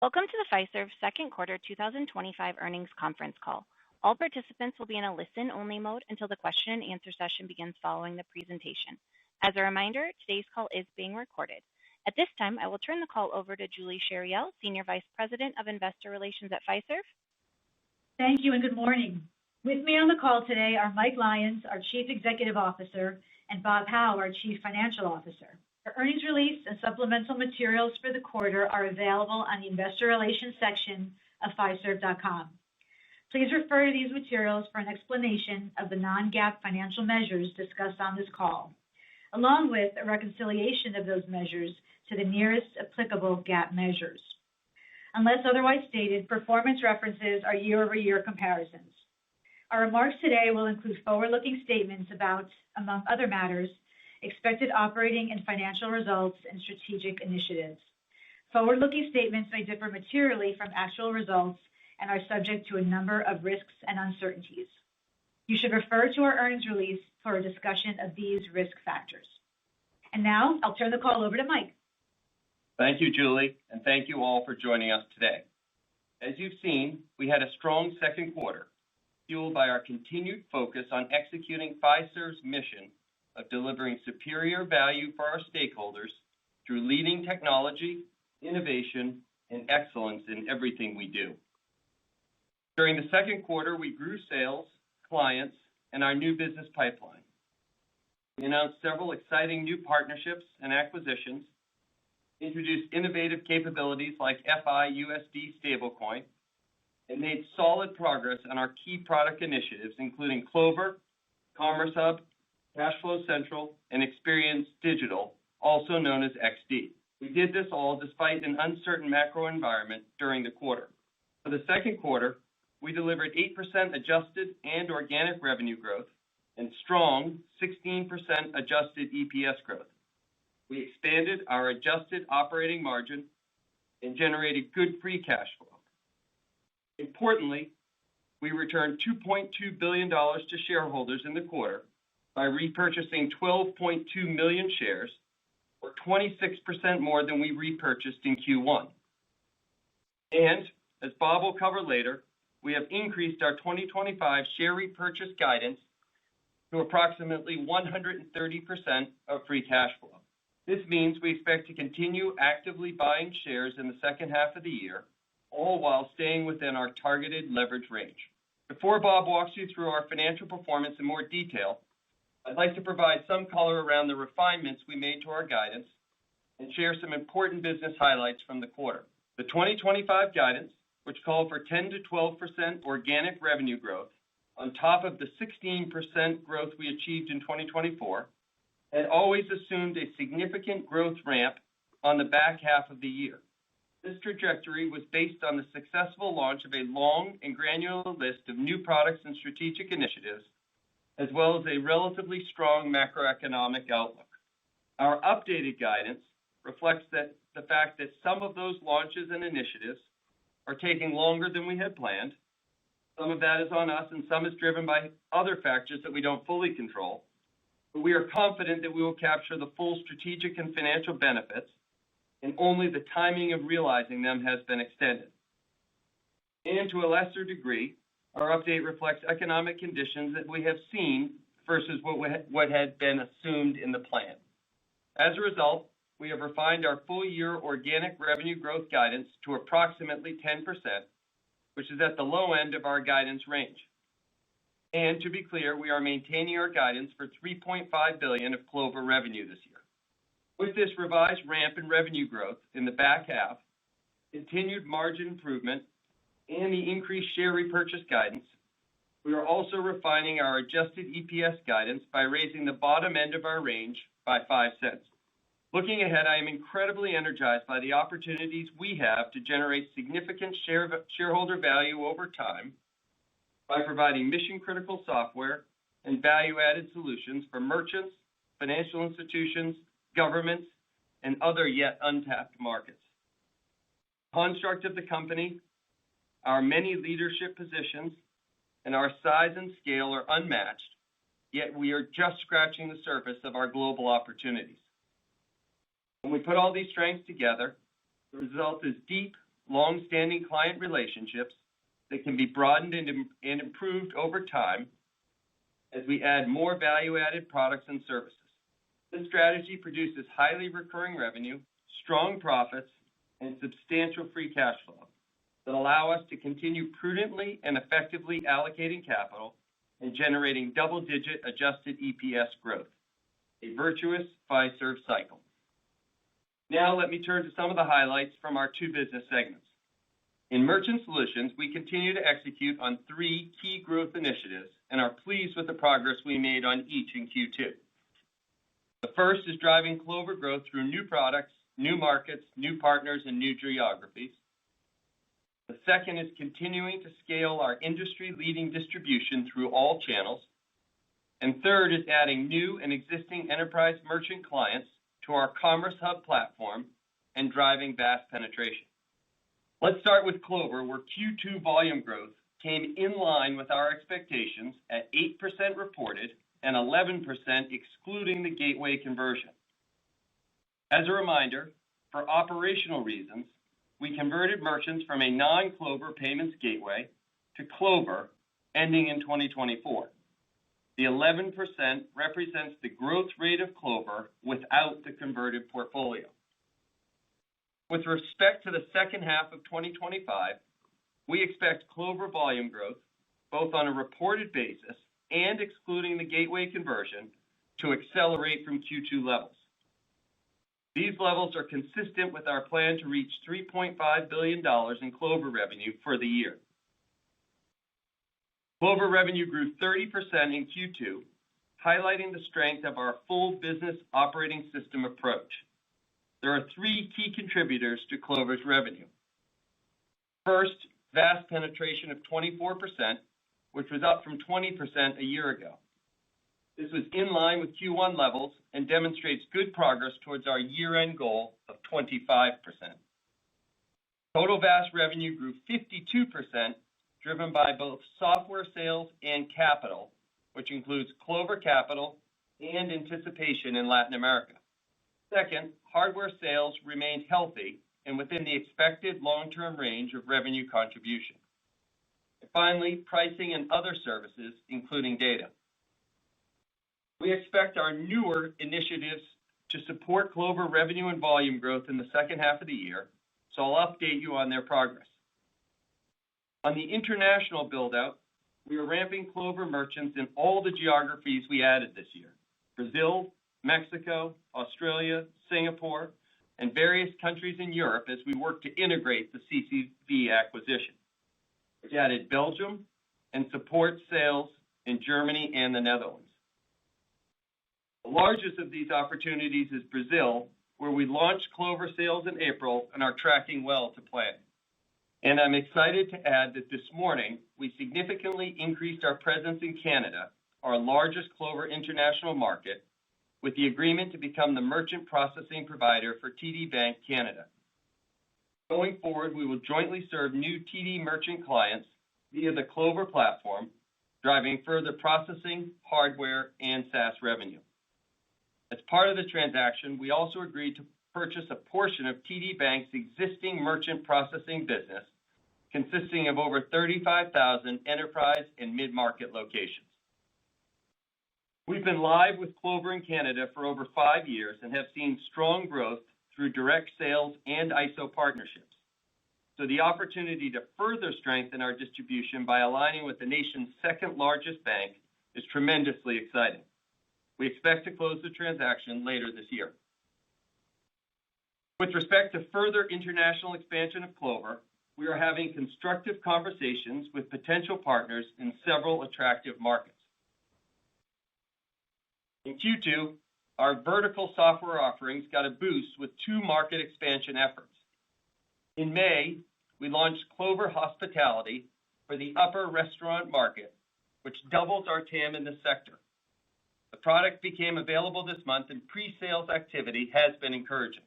Welcome to the Fiserv second quarter 2025 earnings conference call. All participants will be in a listen-only mode until the question and answer session begins following the presentation. As a reminder, today's call is being recorded. At this time, I will turn the call over to Julie Chariell, Senior Vice President of Investor Relations at Fiserv. Thank you and good morning. With me on the call today are Mike Lyons, our Chief Executive Officer, and Bob Hau, our Chief Financial Officer. Our earnings release and supplemental materials for the quarter are available on the Investor Relations section of Fiserv.com. Please refer to these materials for an explanation of the non-GAAP financial measures discussed on this call, along with a reconciliation of those measures to the nearest applicable GAAP measures. Unless otherwise stated, performance references are year-over-year comparisons. Our remarks today will include forward-looking statements about, among other matters, expected operating and financial results and strategic initiatives. Forward-looking statements may differ materially from actual results and are subject to a number of risks and uncertainties. You should refer to our earnings release for a discussion of these risk factors. And now, I'll turn the call over to Mike. Thank you, Julie, and thank you all for joining us today. As you've seen, we had a strong second quarter, fueled by our continued focus on executing Fiserv's mission of delivering superior value for our stakeholders through leading technology, innovation, and excellence in everything we do. During the second quarter, we grew sales, clients, and our new business pipeline. We announced several exciting new partnerships and acquisitions, introduced innovative capabilities like FIUSD stablecoin, and made solid progress on our key product initiatives, including Clover, Commerce Hub, Cashflow Central, and Experience Digital, also known as XD. We did this all despite an uncertain macro environment during the quarter. For the second quarter, we delivered 8% adjusted and organic revenue growth and strong 16% adjusted EPS growth. We expanded our adjusted operating margin and generated good free cash flow. Importantly, we returned $2.2 billion to shareholders in the quarter by repurchasing 12.2 million shares, or 26% more than we repurchased in Q1. And, as Bob will cover later, we have increased our 2025 share repurchase guidance to approximately 130% of free cash flow. This means we expect to continue actively buying shares in the second half of the year, all while staying within our targeted leverage range. Before Bob walks you through our financial performance in more detail, I'd like to provide some color around the refinements we made to our guidance and share some important business highlights from the quarter. The 2025 guidance, which called for 10 to 12% organic revenue growth on top of the 16% growth we achieved in 2024, had always assumed a significant growth ramp on the back half of the year. This trajectory was based on the successful launch of a long and granular list of new products and strategic initiatives, as well as a relatively strong macroeconomic outlook. Our updated guidance reflects the fact that some of those launches and initiatives are taking longer than we had planned. Some of that is on us, and some is driven by other factors that we don't fully control. But we are confident that we will capture the full strategic and financial benefits, and only the timing of realizing them has been extended. And to a lesser degree, our update reflects economic conditions that we have seen versus what had been assumed in the plan. As a result, we have refined our full-year organic revenue growth guidance to approximately 10%, which is at the low end of our guidance range. And to be clear, we are maintaining our guidance for $3.5 billion of Clover revenue this year. With this revised ramp in revenue growth in the back half, continued margin improvement, and the increased share repurchase guidance, we are also refining our adjusted EPS guidance by raising the bottom end of our range by 5 cents. Looking ahead, I am incredibly energized by the opportunities we have to generate significant shareholder value over time by providing mission-critical software and value-added solutions for merchants, financial institutions, governments, and other yet untapped markets. The construct of the company, our many leadership positions, and our size and scale are unmatched, yet we are just scratching the surface of our global opportunities. When we put all these strengths together, the result is deep, long-standing client relationships that can be broadened and improved over time as we add more value-added products and services. This strategy produces highly recurring revenue, strong profits, and substantial free cash flow that allow us to continue prudently and effectively allocating capital and generating double-digit adjusted EPS growth, a virtuous Fiserv cycle. Now let me turn to some of the highlights from our two business segments. In Merchant Solutions, we continue to execute on three key growth initiatives and are pleased with the progress we made on each in Q2. The first is driving Clover growth through new products, new markets, new partners, and new geographies. The second is continuing to scale our industry-leading distribution through all channels. And third is adding new and existing enterprise merchant clients to our Commerce Hub platform and driving VAS penetration. Let's start with Clover, where Q2 volume growth came in line with our expectations at 8% reported and 11% excluding the gateway conversion. As a reminder, for operational reasons, we converted merchants from a non-Clover payments gateway to Clover ending in 2024. The 11% represents the growth rate of Clover without the converted portfolio. With respect to the second half of 2025, we expect Clover volume growth, both on a reported basis and excluding the gateway conversion, to accelerate from Q2 levels. These levels are consistent with our plan to reach $3.5 billion in Clover revenue for the year. Clover revenue grew 30% in Q2, highlighting the strength of our full business operating system approach. There are three key contributors to Clover's revenue. First, VAS penetration of 24%, which was up from 20% a year ago. This was in line with Q1 levels and demonstrates good progress towards our year-end goal of 25%. Total VAS revenue grew 52%, driven by both software sales and capital, which includes Clover Capital and anticipation in Latin America. Second, hardware sales remained healthy and within the expected long-term range of revenue contribution. And finally, pricing and other services, including data. We expect our newer initiatives to support Clover revenue and volume growth in the second half of the year, so I'll update you on their progress. On the international build-out, we are ramping Clover merchants in all the geographies we added this year: Brazil, Mexico, Australia, Singapore, and various countries in Europe as we work to integrate the CCV acquisition, which added Belgium and supports sales in Germany and the Netherlands. The largest of these opportunities is Brazil, where we launched Clover sales in April and are tracking well to plan. And I'm excited to add that this morning, we significantly increased our presence in Canada, our largest Clover international market, with the agreement to become the merchant processing provider for TD Bank Canada. Going forward, we will jointly serve new TD merchant clients via the Clover platform, driving further processing, hardware, and SaaS revenue. As part of the transaction, we also agreed to purchase a portion of TD Bank's existing merchant processing business, consisting of over 35,000 enterprise and mid-market locations. We've been live with Clover in Canada for over 5 years and have seen strong growth through direct sales and ISO partnerships. So the opportunity to further strengthen our distribution by aligning with the nation's second largest bank is tremendously exciting. We expect to close the transaction later this year. With respect to further international expansion of Clover, we are having constructive conversations with potential partners in several attractive markets. In Q2, our vertical software offerings got a boost with 2 market expansion efforts. In May, we launched Clover Hospitality for the upper restaurant market, which doubles our TAM in this sector. The product became available this month and pre-sales activity has been encouraging.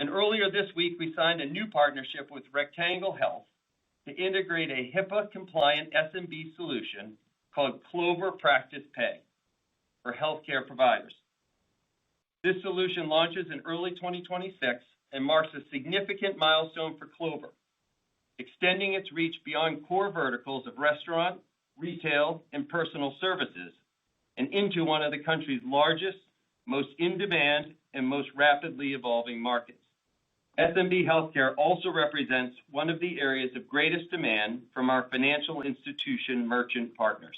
And earlier this week, we signed a new partnership with Rectangle Health to integrate a HIPAA-compliant SMB solution called Clover Practice Pay for healthcare providers. This solution launches in early 2026 and marks a significant milestone for Clover, extending its reach beyond core verticals of restaurant, retail, and personal services, and into one of the country's largest, most in-demand, and most rapidly evolving markets. SMB healthcare also represents one of the areas of greatest demand from our financial institution merchant partners.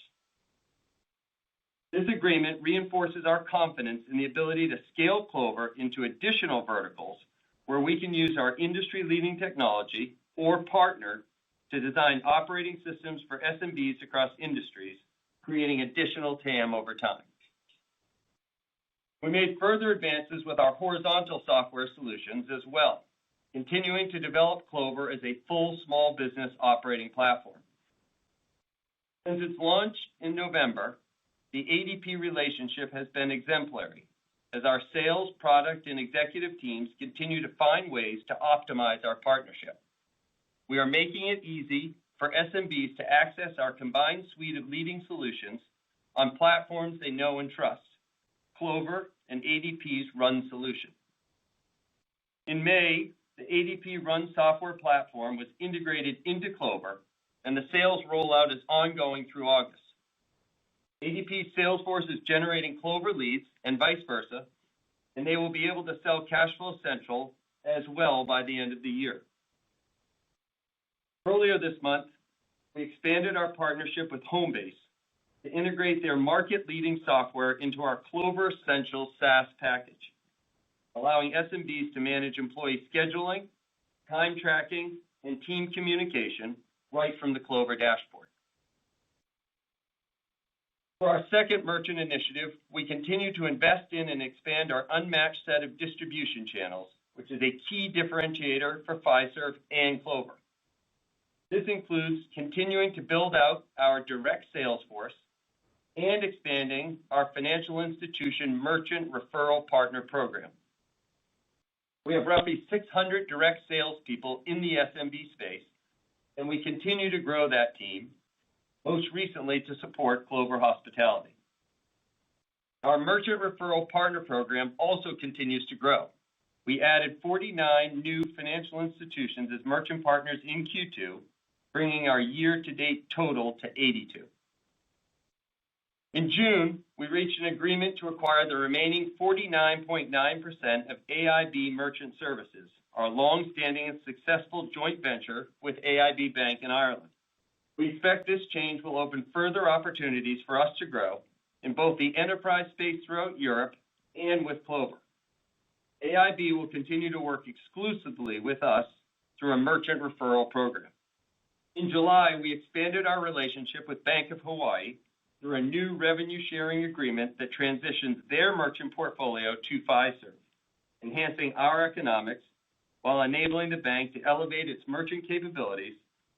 This agreement reinforces our confidence in the ability to scale Clover into additional verticals where we can use our industry-leading technology or partner to design operating systems for SMBs across industries, creating additional TAM over time. We made further advances with our horizontal software solutions as well, continuing to develop Clover as a full small business operating platform. Since its launch in November, the ADP relationship has been exemplary as our sales, product, and executive teams continue to find ways to optimize our partnership. We are making it easy for SMBs to access our combined suite of leading solutions on platforms they know and trust, Clover and ADP's Run solution. In May, the ADP Run software platform was integrated into Clover, and the sales rollout is ongoing through August. ADP's Salesforce is generating Clover leads and vice versa, and they will be able to sell Cashflow Central as well by the end of the year. Earlier this month, we expanded our partnership with Homebase to integrate their market-leading software into our Clover Essentials SaaS package, allowing SMBs to manage employee scheduling, time tracking, and team communication right from the Clover dashboard. For our second merchant initiative, we continue to invest in and expand our unmatched set of distribution channels, which is a key differentiator for Fiserv and Clover. This includes continuing to build out our direct sales force and expanding our financial institution merchant referral partner program. We have roughly 600 direct salespeople in the SMB space, and we continue to grow that team, most recently to support Clover Hospitality. Our merchant referral partner program also continues to grow. We added 49 new financial institutions as merchant partners in Q2, bringing our year-to-date total to 82. In June, we reached an agreement to acquire the remaining 49.9% of AIB Merchant Services, our long-standing and successful joint venture with AIB Bank in Ireland. We expect this change will open further opportunities for us to grow in both the enterprise space throughout Europe and with Clover. AIB will continue to work exclusively with us through a merchant referral program. In July, we expanded our relationship with Bank of Hawaii through a new revenue sharing agreement that transitions their merchant portfolio to Fiserv, enhancing our economics while enabling the bank to elevate its merchant capabilities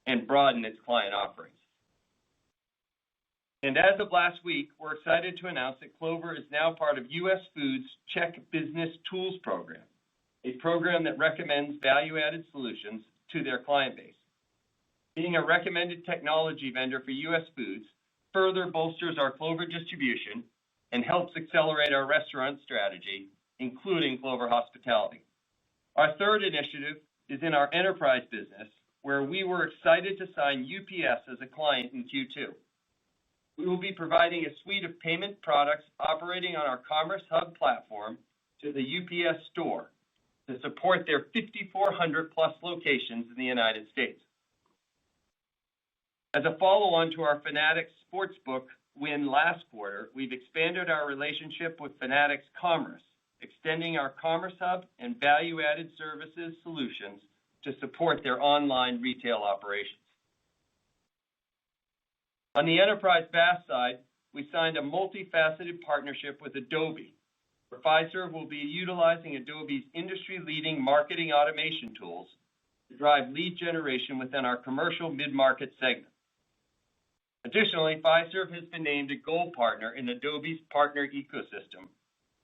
and broaden its client offerings. And as of last week, we're excited to announce that Clover is now part of US Foods' Check Business Tools program, a program that recommends value-added solutions to their client base. Being a recommended technology vendor for US Foods further bolsters our Clover distribution and helps accelerate our restaurant strategy, including Clover Hospitality. Our third initiative is in our enterprise business, where we were excited to sign UPS as a client in Q2. We will be providing a suite of payment products operating on our Commerce Hub platform to the UPS store to support their 5,400 plus locations in the United States. As a follow-on to our Fanatics Sportsbook win last quarter, we've expanded our relationship with Fanatics Commerce, extending our Commerce Hub and value-added services solutions to support their online retail operations. On the enterprise BaaS side, we signed a multifaceted partnership with Adobe, where Fiserv will be utilizing Adobe's industry-leading marketing automation tools to drive lead generation within our commercial mid-market segment. Additionally, Fiserv has been named a gold partner in Adobe's partner ecosystem,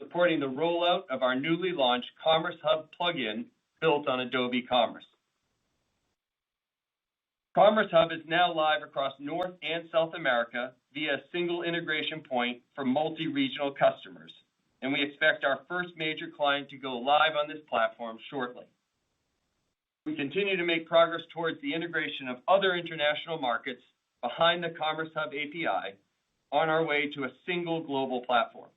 supporting the rollout of our newly launched Commerce Hub plugin built on Adobe Commerce. Commerce Hub is now live across North and South America via a single integration point for multi-regional customers, and we expect our first major client to go live on this platform shortly. We continue to make progress towards the integration of other international markets behind the Commerce Hub API on our way to a single global platform.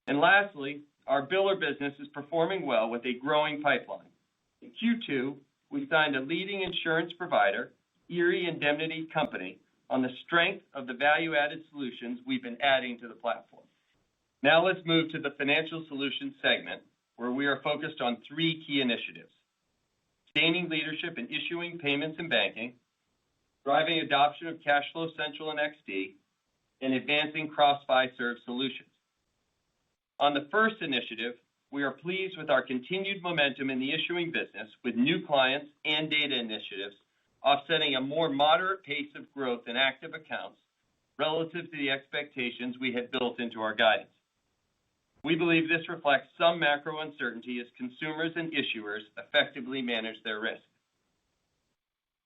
And lastly, our biller business is performing well with a growing pipeline. In Q2, we signed a leading insurance provider, Erie Indemnity Company, on the strength of the value-added solutions we've been adding to the platform. Now let's move to the Financial Solutions segment, where we are focused on three key initiatives: gaining leadership in issuing, payments, and banking, driving adoption of CashFlow Central and XD, and advancing cross-Fiserv solutions. On the first initiative, we are pleased with our continued momentum in the issuing business with new clients and data initiatives offsetting a more moderate pace of growth in active accounts relative to the expectations we had built into our guidance. We believe this reflects some macro uncertainty as consumers and issuers effectively manage their risk.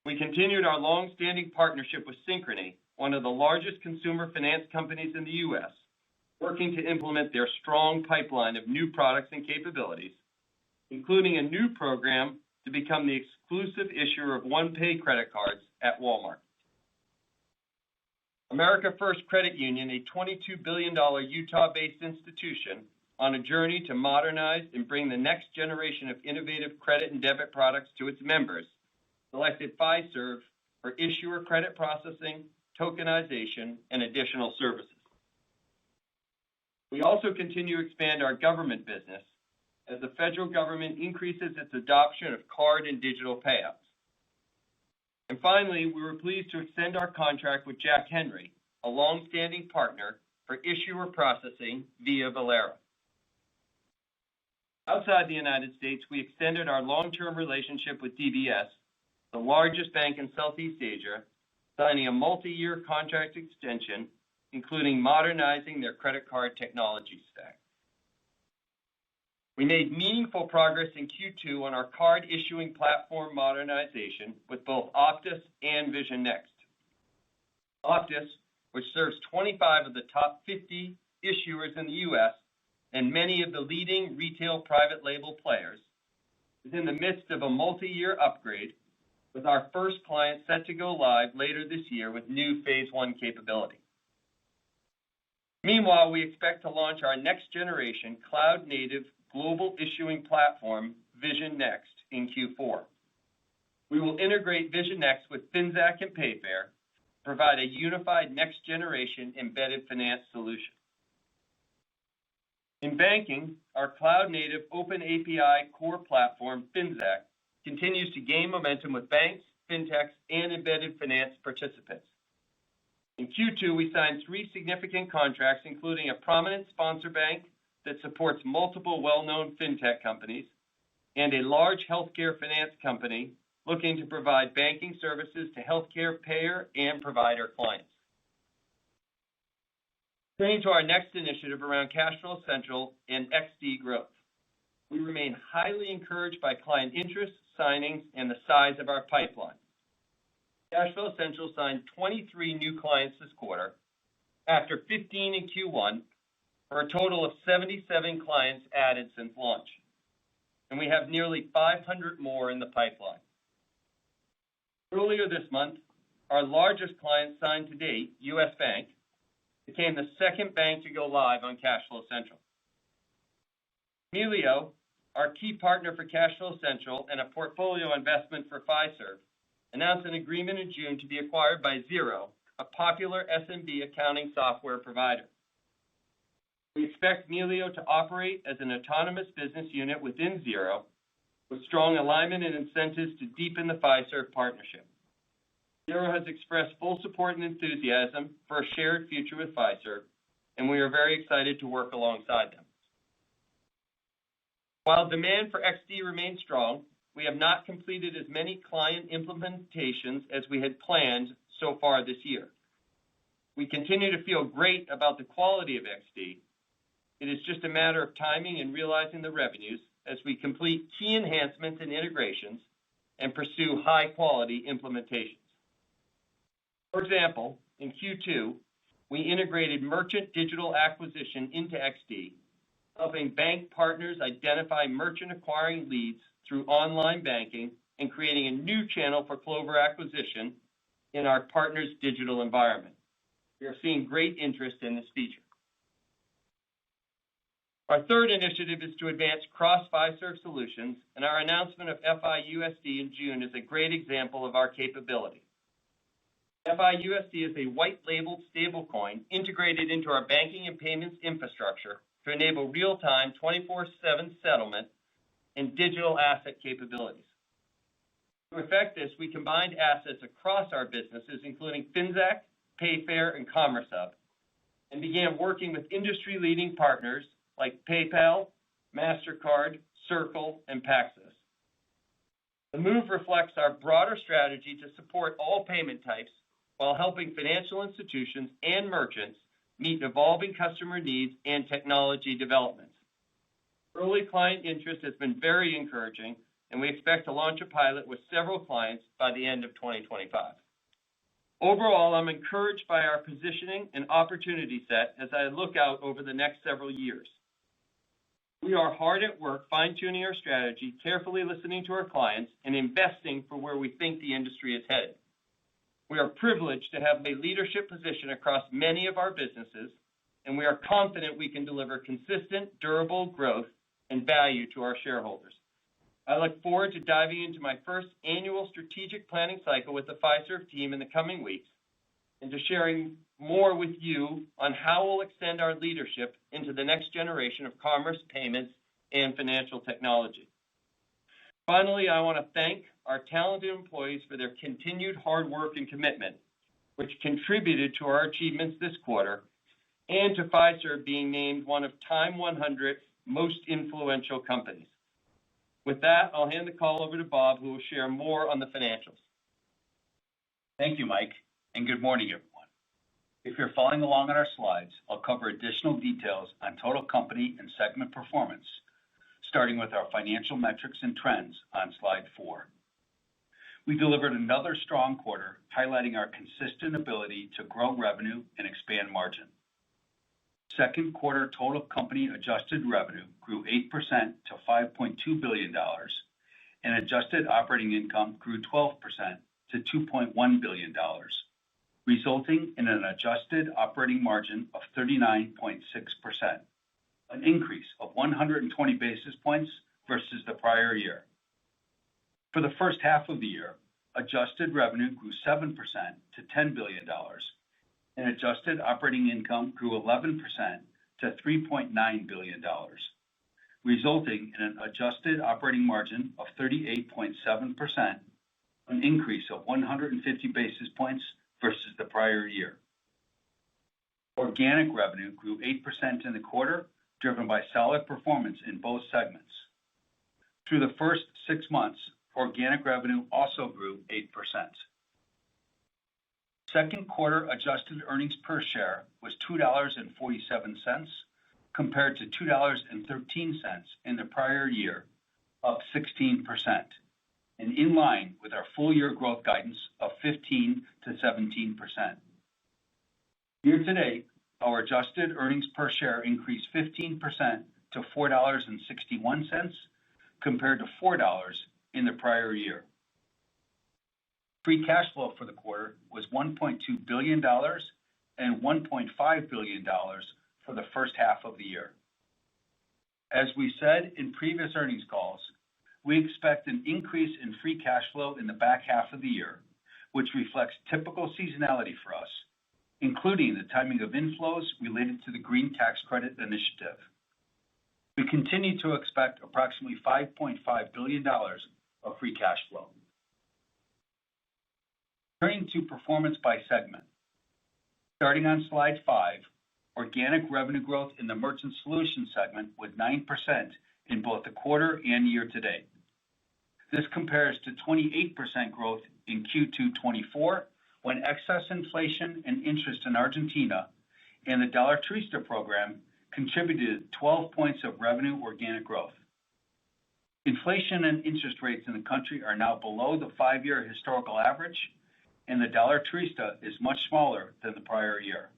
We continued our long-standing partnership with Synchrony, one of the largest consumer finance companies in the U.S., working to implement their strong pipeline of new products and capabilities, including a new program to become the exclusive issuer of OnePay credit cards at Walmart. America First Credit Union, a $22 billion Utah-based institution on a journey to modernize and bring the next generation of innovative credit and debit products to its members, selected Fiserv for issuer credit processing, tokenization, and additional services. We also continue to expand our government business as the federal government increases its adoption of card and digital payouts. And finally, we were pleased to extend our contract with Jack Henry, a long-standing partner for issuer processing via Valera. Outside the United States, we extended our long-term relationship with DBS, the largest bank in Southeast Asia, signing a multi-year contract extension, including modernizing their credit card technology stack. We made meaningful progress in Q2 on our card issuing platform modernization with both Optus and Vision Next. Optus, which serves 25 of the top 50 issuers in the U.S. and many of the leading retail private label players, is in the midst of a multi-year upgrade, with our first client set to go live later this year with new Phase 1 capability. Meanwhile, we expect to launch our next generation cloud-native global issuing platform, Vision Next, in Q4. We will integrate Vision Next with Finxact and Payfair to provide a unified next generation embedded finance solution. In banking, our cloud-native open API core platform, Finxact, continues to gain momentum with banks, fintechs, and embedded finance participants. In Q2, we signed 3 significant contracts, including a prominent sponsor bank that supports multiple well-known fintech companies, and a large healthcare finance company looking to provide banking services to healthcare payer and provider clients. Turning to our next initiative around CashFlow Central and XD growth. We remain highly encouraged by client interest, signings, and the size of our pipeline. CashFlow Central signed 23 new clients this quarter, after 15 in Q1, for a total of 77 clients added since launch. And we have nearly 500 more in the pipeline. Earlier this month, our largest client signed to date, U.S. Bank, became the second bank to go live on CashFlow Central. Melio, our key partner for CashFlow Central and a portfolio investment for Fiserv, announced an agreement in June to be acquired by Xero, a popular SMB accounting software provider. We expect Melio to operate as an autonomous business unit within Xero, with strong alignment and incentives to deepen the Fiserv partnership. Xero has expressed full support and enthusiasm for a shared future with Fiserv, and we are very excited to work alongside them. While demand for XD remains strong, we have not completed as many client implementations as we had planned so far this year. We continue to feel great about the quality of XD. It is just a matter of timing and realizing the revenues as we complete key enhancements and integrations and pursue high-quality implementations. For example, in Q2, we integrated merchant digital acquisition into XD, helping bank partners identify merchant acquiring leads through online banking and creating a new channel for Clover acquisition in our partners' digital environment. We are seeing great interest in this feature. Our third initiative is to advance cross-Fiserv solutions, and our announcement of FIUSD in June is a great example of our capability. FIUSD is a white-labeled stablecoin integrated into our banking and payments infrastructure to enable real-time 24/7 settlement and digital asset capabilities. To effect this, we combined assets across our businesses, including Finxact, Payfair, and CommerceHub, and began working with industry-leading partners like PayPal, MasterCard, Circle, and Paxos. The move reflects our broader strategy to support all payment types while helping financial institutions and merchants meet evolving customer needs and technology developments. Early client interest has been very encouraging, and we expect to launch a pilot with several clients by the end of 2025. Overall, I'm encouraged by our positioning and opportunity set as I look out over the next several years. We are hard at work fine-tuning our strategy, carefully listening to our clients, and investing for where we think the industry is headed. We are privileged to have a leadership position across many of our businesses, and we are confident we can deliver consistent, durable growth and value to our shareholders. I look forward to diving into my first annual strategic planning cycle with the Fiserv team in the coming weeks and to sharing more with you on how we'll extend our leadership into the next generation of commerce, payments, and financial technology. Finally, I want to thank our talented employees for their continued hard work and commitment, which contributed to our achievements this quarter, and to Fiserv being named one of Time 100 most influential companies. With that, I'll hand the call over to Bob, who will share more on the financials. Thank you, Mike, and good morning, everyone. If you're following along on our slides, I'll cover additional details on total company and segment performance, starting with our financial metrics and trends on slide 4. We delivered another strong quarter, highlighting our consistent ability to grow revenue and expand margin. Second quarter total company adjusted revenue grew 8% to $5.2 billion, and adjusted operating income grew 12% to $2.1 billion, resulting in an adjusted operating margin of 39.6%, an increase of 120 basis points versus the prior year. For the first half of the year, adjusted revenue grew 7% to $10 billion, and adjusted operating income grew 11% to $3.9 billion, resulting in an adjusted operating margin of 38.7%, an increase of 150 basis points versus the prior year. Organic revenue grew 8% in the quarter, driven by solid performance in both segments. Through the first 6 months, organic revenue also grew 8%. Second quarter adjusted earnings per share was $2.47 compared to $2.13 in the prior year, up 16%, and in line with our full year growth guidance of 15 to 17%. Year to date, our adjusted earnings per share increased 15% to $4.61 compared to $4 in the prior year. Free cash flow for the quarter was $1.2 billion and $1.5 billion for the first half of the year. As we said in previous earnings calls, we expect an increase in free cash flow in the back half of the year, which reflects typical seasonality for us, including the timing of inflows related to the Green Tax Credit initiative. We continue to expect approximately $5.5 billion of free cash flow. Turning to performance by segment. Starting on slide 5, organic revenue growth in the Merchant Solutions segment was 9% in both the quarter and year to date. This compares to 28% growth in Q2 '24, when excess inflation and interest in Argentina and the Dollar Turista program contributed 12 points of revenue organic growth. Inflation and interest rates in the country are now below the 5-year historical average, and the Dollar Turista is much smaller than the prior year.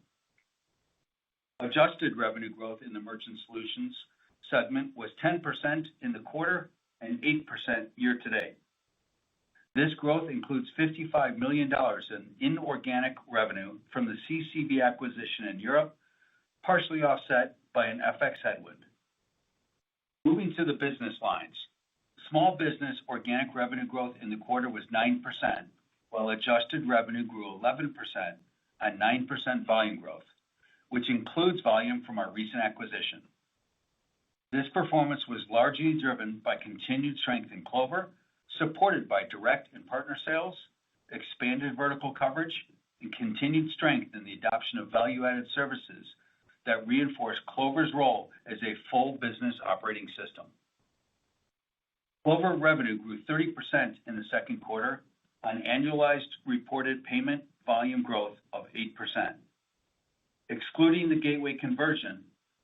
Adjusted revenue growth in the Merchant Solutions segment was 10% in the quarter and 8% year-to-date. This growth includes $55 million in inorganic revenue from the CCV acquisition in Europe, partially offset by an FX headwind. Moving to the business lines. Small business organic revenue growth in the quarter was 9%, while adjusted revenue grew 11% on 9% volume growth, which includes volume from our recent acquisition. This performance was largely driven by continued strength in Clover, supported by direct and partner sales, expanded vertical coverage, and continued strength in the adoption of value-added services that reinforce Clover's role as a full business operating system. Clover revenue grew 30% in the second quarter on annualized reported payment volume growth of 8%. Excluding the gateway conversion,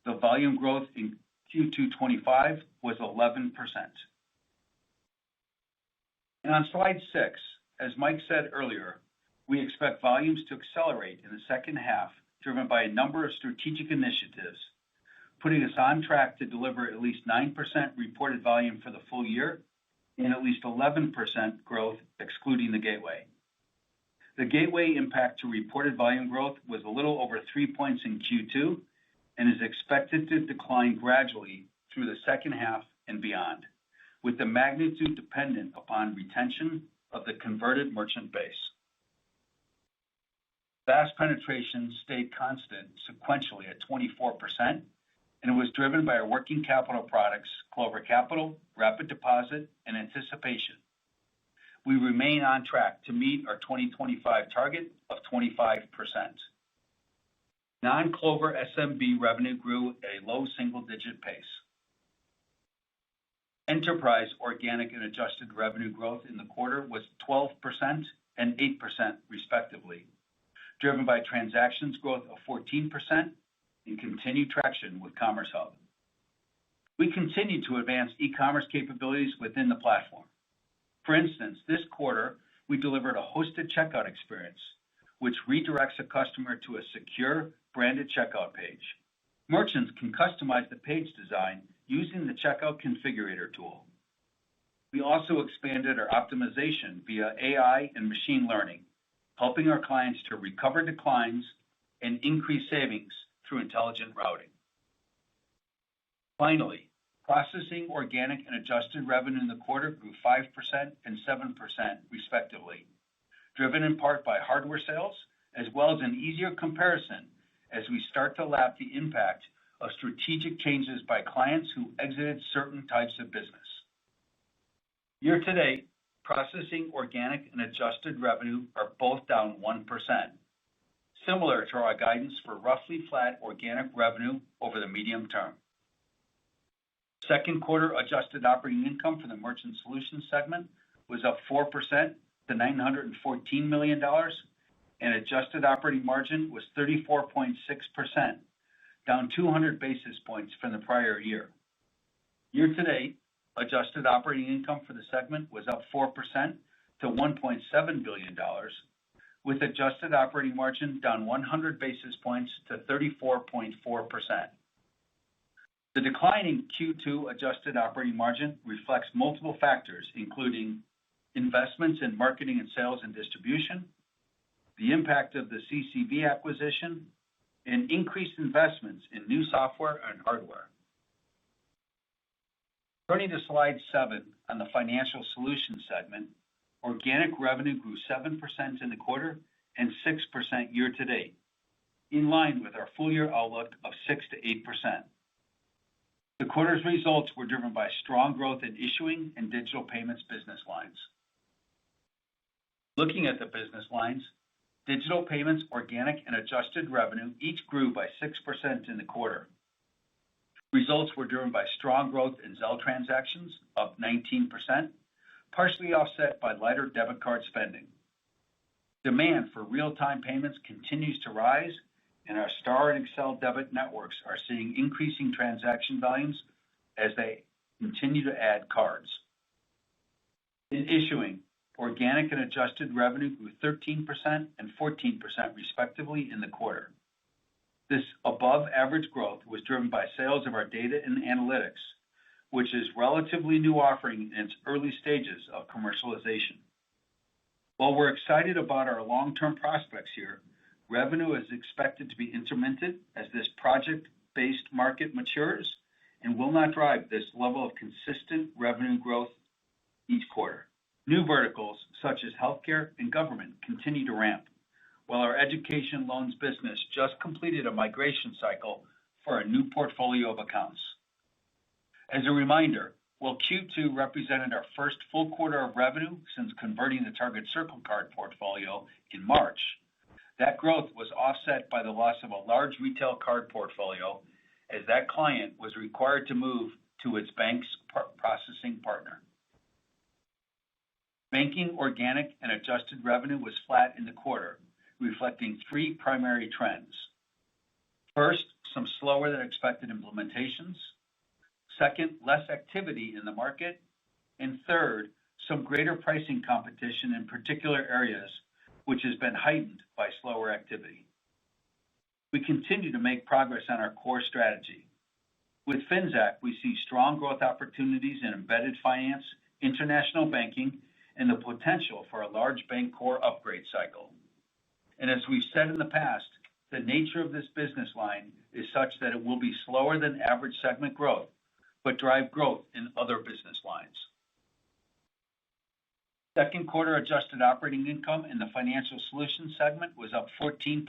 the volume growth in Q2 '25 was 11%. And on slide 6, as Mike said earlier, we expect volumes to accelerate in the second half, driven by a number of strategic initiatives, putting us on track to deliver at least 9% reported volume for the full year and at least 11% growth excluding the gateway. The gateway impact to reported volume growth was a little over 3 points in Q2 and is expected to decline gradually through the second half and beyond, with the magnitude dependent upon retention of the converted merchant base. VAS penetration stayed constant sequentially at 24%, and it was driven by our working capital products, Clover Capital, Rapid Deposit, and Anticipation. We remain on track to meet our 2025 target of 25%. Non-Clover SMB revenue grew at a low single-digit pace. Enterprise organic and adjusted revenue growth in the quarter was 12% and 8% respectively, driven by transactions growth of 14% and continued traction with Commerce Hub. We continue to advance e-commerce capabilities within the platform. For instance, this quarter, we delivered a hosted checkout experience, which redirects a customer to a secure branded checkout page. Merchants can customize the page design using the checkout configurator tool. We also expanded our optimization via AI and machine learning, helping our clients to recover declines and increase savings through intelligent routing. Finally, processing organic and adjusted revenue in the quarter grew 5% and 7% respectively, driven in part by hardware sales, as well as an easier comparison as we start to lap the impact of strategic changes by clients who exited certain types of business. Year-to-date, processing organic and adjusted revenue are both down 1%, similar to our guidance for roughly flat organic revenue over the medium term. Second quarter adjusted operating income for the Merchant Solutions segment was up 4% to $914 million, and adjusted operating margin was 34.6%, down 200 basis points from the prior year. Year-to-date, adjusted operating income for the segment was up 4% to $1.7 billion, with adjusted operating margin down 100 basis points to 34.4%. The decline in Q2 adjusted operating margin reflects multiple factors, including investments in marketing and sales and distribution, the impact of the CCV acquisition, and increased investments in new software and hardware. Turning to slide 7 on the Financial Solutions segment, organic revenue grew 7% in the quarter and 6% year-to-date, in line with our full-year outlook of 6 to 8%. The quarter's results were driven by strong growth in issuing and digital payments business lines. Looking at the business lines, digital payments, organic and adjusted revenue each grew by 6% in the quarter. Results were driven by strong growth in Zelle transactions, up 19%, partially offset by lighter debit card spending. Demand for real-time payments continues to rise, and our Star and Excel debit networks are seeing increasing transaction volumes as they continue to add cards. In issuing, organic and adjusted revenue grew 13% and 14% respectively in the quarter. This above-average growth was driven by sales of our data and analytics, which is relatively new offering in its early stages of commercialization. While we're excited about our long-term prospects here, revenue is expected to be intermittent as this project-based market matures and will not drive this level of consistent revenue growth each quarter. New verticals such as healthcare and government continue to ramp, while our education loans business just completed a migration cycle for a new portfolio of accounts. As a reminder, while Q2 represented our first full quarter of revenue since converting the Target Circle card portfolio in March, that growth was offset by the loss of a large retail card portfolio as that client was required to move to its bank's processing partner. Banking organic and adjusted revenue was flat in the quarter, reflecting three primary trends. First, some slower than expected implementations. Second, less activity in the market. And third, some greater pricing competition in particular areas, which has been heightened by slower activity. We continue to make progress on our core strategy. With Finxact, we see strong growth opportunities in embedded finance, international banking, and the potential for a large bank core upgrade cycle. And as we've said in the past, the nature of this business line is such that it will be slower than average segment growth, but drive growth in other business lines. Second quarter adjusted operating income in the Financial Solutions segment was up 14%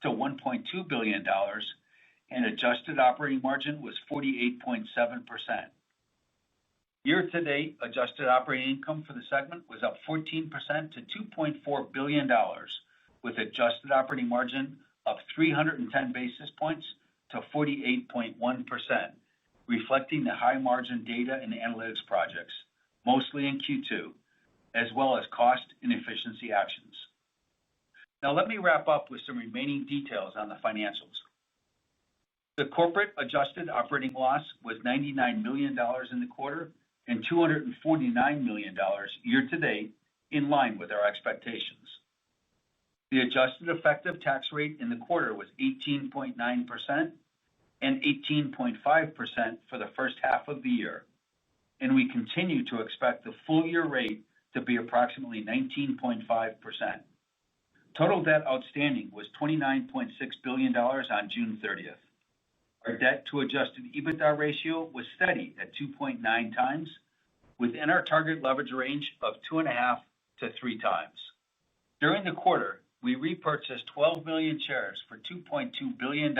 to $1.2 billion, and adjusted operating margin was 48.7%. Year-to-date adjusted operating income for the segment was up 14% to $2.4 billion, with adjusted operating margin of 310 basis points to 48.1%, reflecting the high margin data and analytics projects, mostly in Q2, as well as cost and efficiency actions. Now let me wrap up with some remaining details on the financials. The corporate adjusted operating loss was $99 million in the quarter and $249 million year-to-date, in line with our expectations. The adjusted effective tax rate in the quarter was 18.9% and 18.5% for the first half of the year, and we continue to expect the full year rate to be approximately 19.5%. Total debt outstanding was $29.6 billion on June 30th. Our debt to adjusted EBITDA ratio was steady at 2.9 times, within our target leverage range of 2.5 to 3 times. During the quarter, we repurchased 12 million shares for $2.2 billion,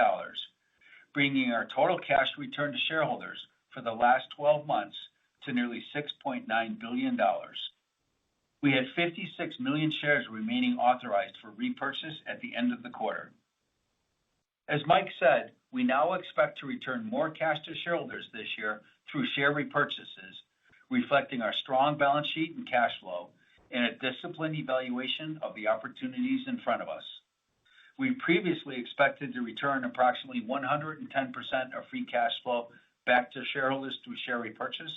bringing our total cash return to shareholders for the last 12 months to nearly $6.9 billion. We had 56 million shares remaining authorized for repurchase at the end of the quarter. As Mike said, we now expect to return more cash to shareholders this year through share repurchases, reflecting our strong balance sheet and cash flow and a disciplined evaluation of the opportunities in front of us. We previously expected to return approximately 110% of free cash flow back to shareholders through share repurchase,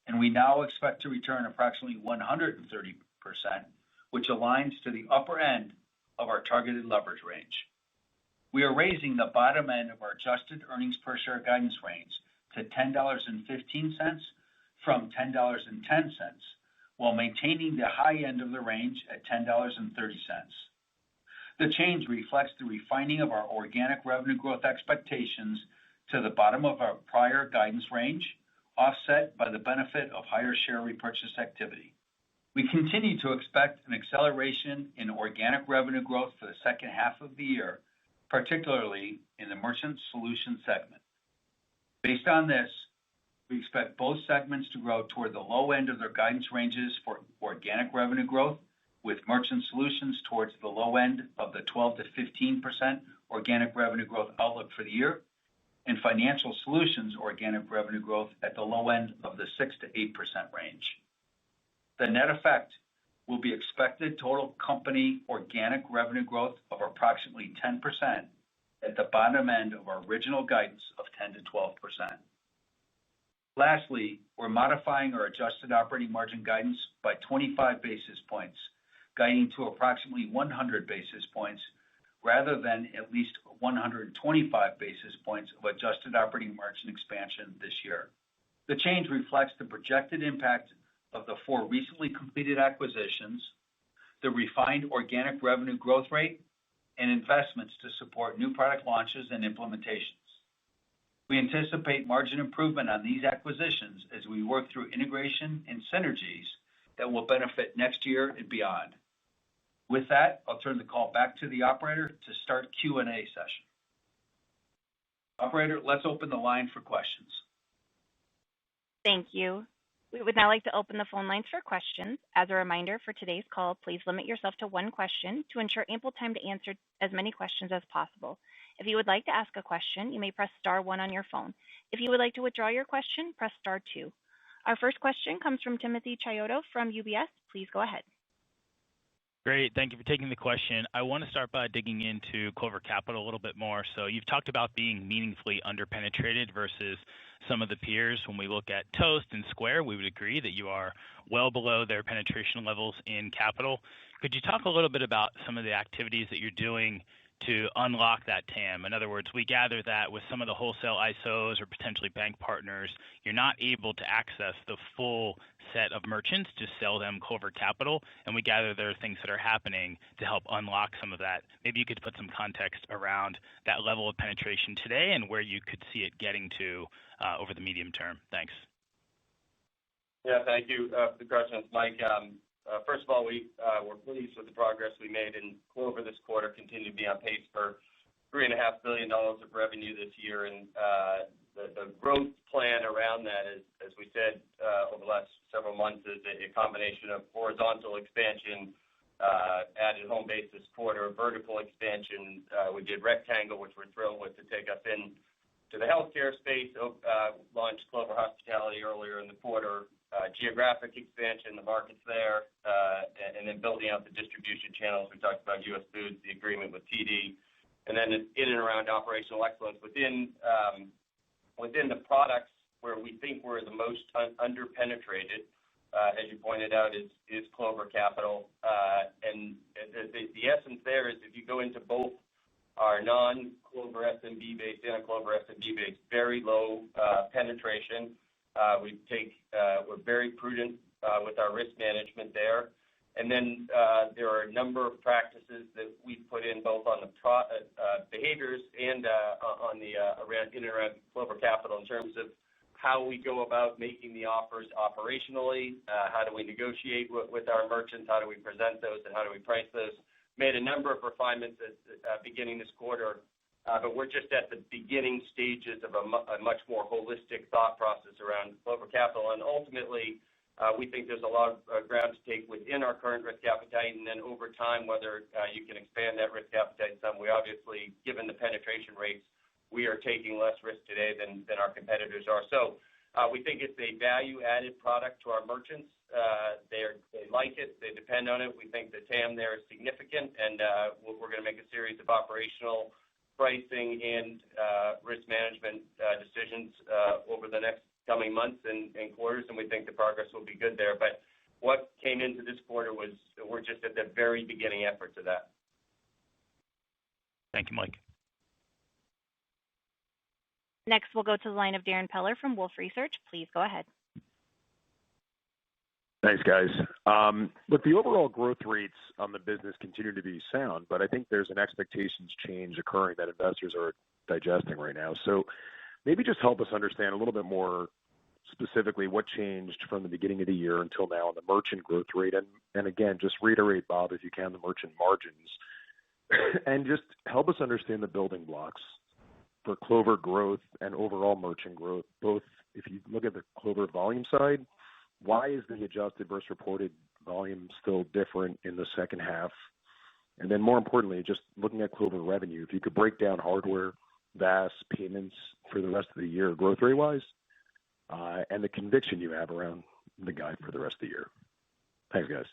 and we now expect to return approximately 130%, which aligns to the upper end of our targeted leverage range. We are raising the bottom end of our adjusted earnings per share guidance range to $10.15 from $10.10, while maintaining the high end of the range at $10.30. The change reflects the refining of our organic revenue growth expectations to the bottom of our prior guidance range, offset by the benefit of higher share repurchase activity. We continue to expect an acceleration in organic revenue growth for the second half of the year, particularly in the Merchant Solutions segment. Based on this, we expect both segments to grow toward the low end of their guidance ranges for organic revenue growth, with Merchant Solutions towards the low end of the 12 to 15% organic revenue growth outlook for the year, and Financial Solutions organic revenue growth at the low end of the 6 to 8% range. The net effect will be expected total company organic revenue growth of approximately 10% at the bottom end of our original guidance of 10 to 12%. Lastly, we're modifying our adjusted operating margin guidance by 25 basis points, guiding to approximately 100 basis points, rather than at least 125 basis points of adjusted operating margin expansion this year. The change reflects the projected impact of the 4 recently completed acquisitions, the refined organic revenue growth rate, and investments to support new product launches and implementations. We anticipate margin improvement on these acquisitions as we work through integration and synergies that will benefit next year and beyond. With that, I'll turn the call back to the operator to start Q&A session. Operator, let's open the line for questions. Thank you. We would now like to open the phone lines for questions. As a reminder, for today's call, please limit yourself to one question to ensure ample time to answer as many questions as possible. If you would like to ask a question, you may press star 1 on your phone. If you would like to withdraw your question, press star 2. Our first question comes from Timothy Chiodo from UBS. Please go ahead. Great. Thank you for taking the question. I want to start by digging into Clover Capital a little bit more. So you've talked about being meaningfully underpenetrated versus some of the peers. When we look at Toast and Square, we would agree that you are well below their penetration levels in capital. Could you talk a little bit about some of the activities that you're doing to unlock that TAM? In other words, we gather that with some of the wholesale ISOs or potentially bank partners, you're not able to access the full set of merchants to sell them Clover Capital, and we gather there are things that are happening to help unlock some of that. Maybe you could put some context around that level of penetration today and where you could see it getting to over the medium term. Thanks. Yeah, thank you for the question, Mike. First of all, we're pleased with the progress we made in Clover this quarter, continue to be on pace for $3.5 billion of revenue this year, and the growth plan around that is, as we said over the last several months, is a combination of horizontal expansion, added home base this quarter, vertical expansion. We did Rectangle, which we're thrilled with, to take us in to the healthcare space, launched Clover Hospitality earlier in the quarter, geographic expansion, the markets there, and then building out the distribution channels. We talked about U.S. Foods, the agreement with TD, and then in and around operational excellence within the products where we think we're the most underpenetrated, as you pointed out, is Clover Capital. And the essence there is if you go into both our non-Clover SMB base and Clover SMB base, very low penetration. We're very prudent with our risk management there. And then there are a number of practices that we put in both on the behaviors and on the around Clover Capital in terms of how we go about making the offers operationally, how do we negotiate with our merchants, how do we present those, and how do we price those. Made a number of refinements at beginning this quarter, but we're just at the beginning stages of a much more holistic thought process around Clover Capital. And ultimately, we think there's a lot of ground to take within our current risk appetite, and then over time, whether you can expand that risk appetite some. We obviously, given the penetration rates, we are taking less risk today than our competitors are. So we think it's a value-added product to our merchants. They like it. They depend on it. We think the TAM there is significant, and we're going to make a series of operational pricing and risk management decisions over the next coming months and quarters, and we think the progress will be good there. But what came into this quarter was we're just at the very beginning efforts of that. Thank you, Mike. Next, we'll go to the line of Darrin Peller from Wolfe Research. Please go ahead. Thanks, guys. Look, the overall growth rates on the business continue to be sound, but I think there's an expectations change occurring that investors are digesting right now. So maybe just help us understand a little bit more specifically what changed from the beginning of the year until now on the merchant growth rate. And again, just reiterate, Bob, if you can, the merchant margins. And just help us understand the building blocks for Clover growth and overall merchant growth, both if you look at the Clover volume side, why is the adjusted versus reported volume still different in the second half? And then more importantly, just looking at Clover revenue, if you could break down hardware, VAS, payments for the rest of the year, growth rate-wise, and the conviction you have around the guide for the rest of the year. Thanks, guys.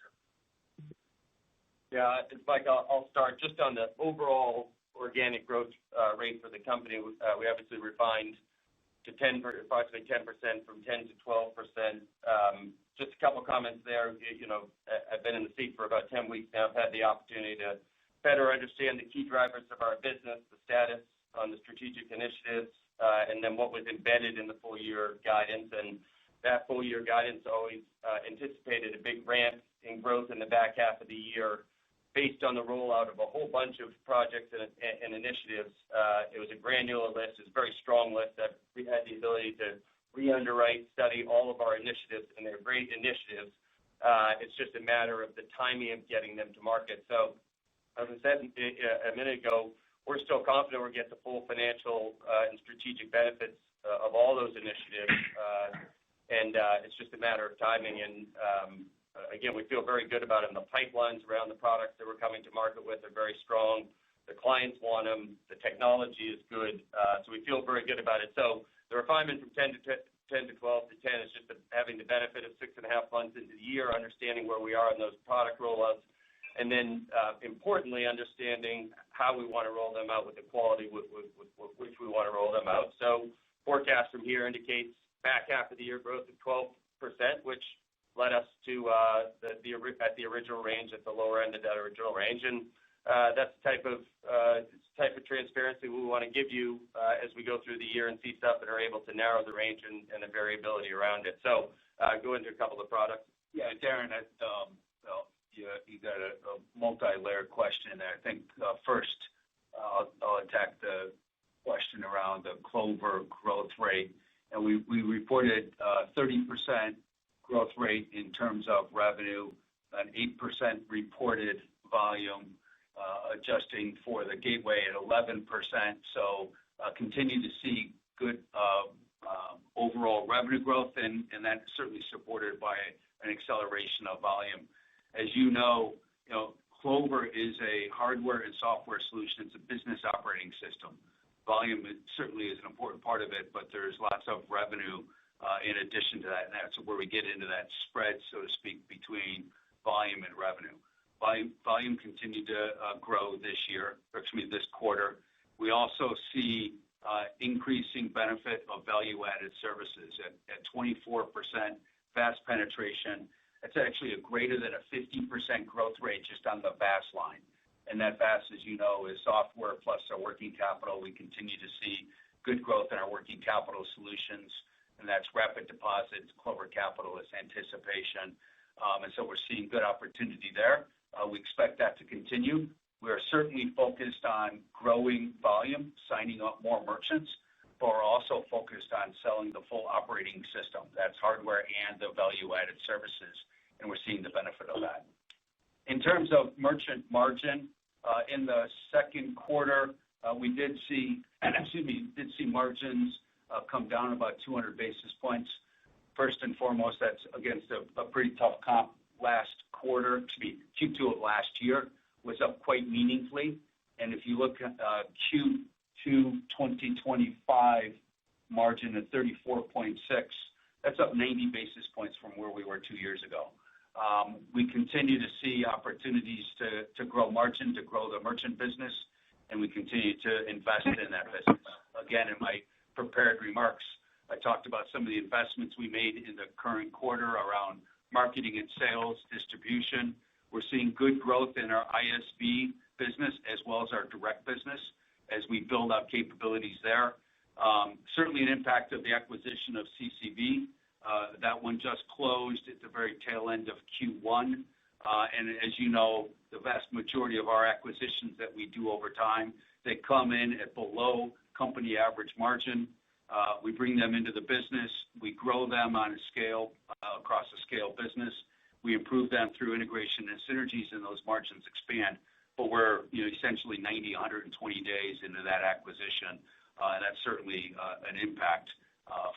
Yeah, Mike, I'll start just on the overall organic growth rate for the company. We obviously refined to approximately 10% from 10 to 12%. Just a couple comments there. I've been in the seat for about 10 weeks now. I've had the opportunity to better understand the key drivers of our business, the status on the strategic initiatives, and then what was embedded in the full year guidance. And that full year guidance always anticipated a big ramp in growth in the back half of the year based on the rollout of a whole bunch of projects and initiatives. It was a granular list. It was a very strong list that we had the ability to re-underwrite, study all of our initiatives, and they're great initiatives. It's just a matter of the timing of getting them to market. So as I said a minute ago, we're still confident we'll get the full financial and strategic benefits of all those initiatives, and it's just a matter of timing. And again, we feel very good about them. The pipelines around the products that we're coming to market with are very strong. The clients want them. The technology is good, so we feel very good about it. So the refinement from 10 to 12 to 10 is just having the benefit of 6.5 months into the year, understanding where we are in those product rollouts, and then importantly, understanding how we want to roll them out with the quality with which we want to roll them out. So forecast from here indicates back half of the year growth of 12%, which led us to at the original range, at the lower end of that original range. And that's the type of transparency we want to give you as we go through the year and see stuff and are able to narrow the range and the variability around it. So go into a couple of products. Yeah, Darren, you got a multi-layered question there. I think first I'll attack the question around the Clover growth rate. And we reported 30% growth rate in terms of revenue, an 8% reported volume, adjusting for the gateway at 11%. So continue to see good overall revenue growth, and that's certainly supported by an acceleration of volume. As you know, Clover is a hardware and software solution. It's a business operating system. Volume certainly is an important part of it, but there's lots of revenue in addition to that, and that's where we get into that spread, so to speak, between volume and revenue. Volume continued to grow this quarter. We also see increasing benefit of value-added services at 24% fast penetration. That's actually a greater than a 50% growth rate just on the VAS line. And that VAS, as you know, is software plus our working capital. We continue to see good growth in our working capital solutions, and that's rapid deposits, Clover Capital is anticipation. And so we're seeing good opportunity there. We expect that to continue. We are certainly focused on growing volume, signing up more merchants, but we're also focused on selling the full operating system. That's hardware and the value-added services, and we're seeing the benefit of that. In terms of merchant margin, in the second quarter, we did see margins come down about 200 basis points. First and foremost, that's against a pretty tough comp last quarter. Q2 of last year was up quite meaningfully. And if you look at Q2 2025 margin at 34.6, that's up 90 basis points from where we were 2 years ago. We continue to see opportunities to grow margin, to grow the merchant business, and we continue to invest in that business. Again, in my prepared remarks, I talked about some of the investments we made in the current quarter around marketing and sales, distribution. We're seeing good growth in our ISV business as well as our direct business as we build out capabilities there. Certainly an impact of the acquisition of CCV. That one just closed at the very tail end of Q1. And as you know, the vast majority of our acquisitions that we do over time, they come in at below company average margin. We bring them into the business. We grow them on a scale, across a scale business. We improve them through integration and synergies, and those margins expand. But we're essentially 90, 120 days into that acquisition, and that's certainly an impact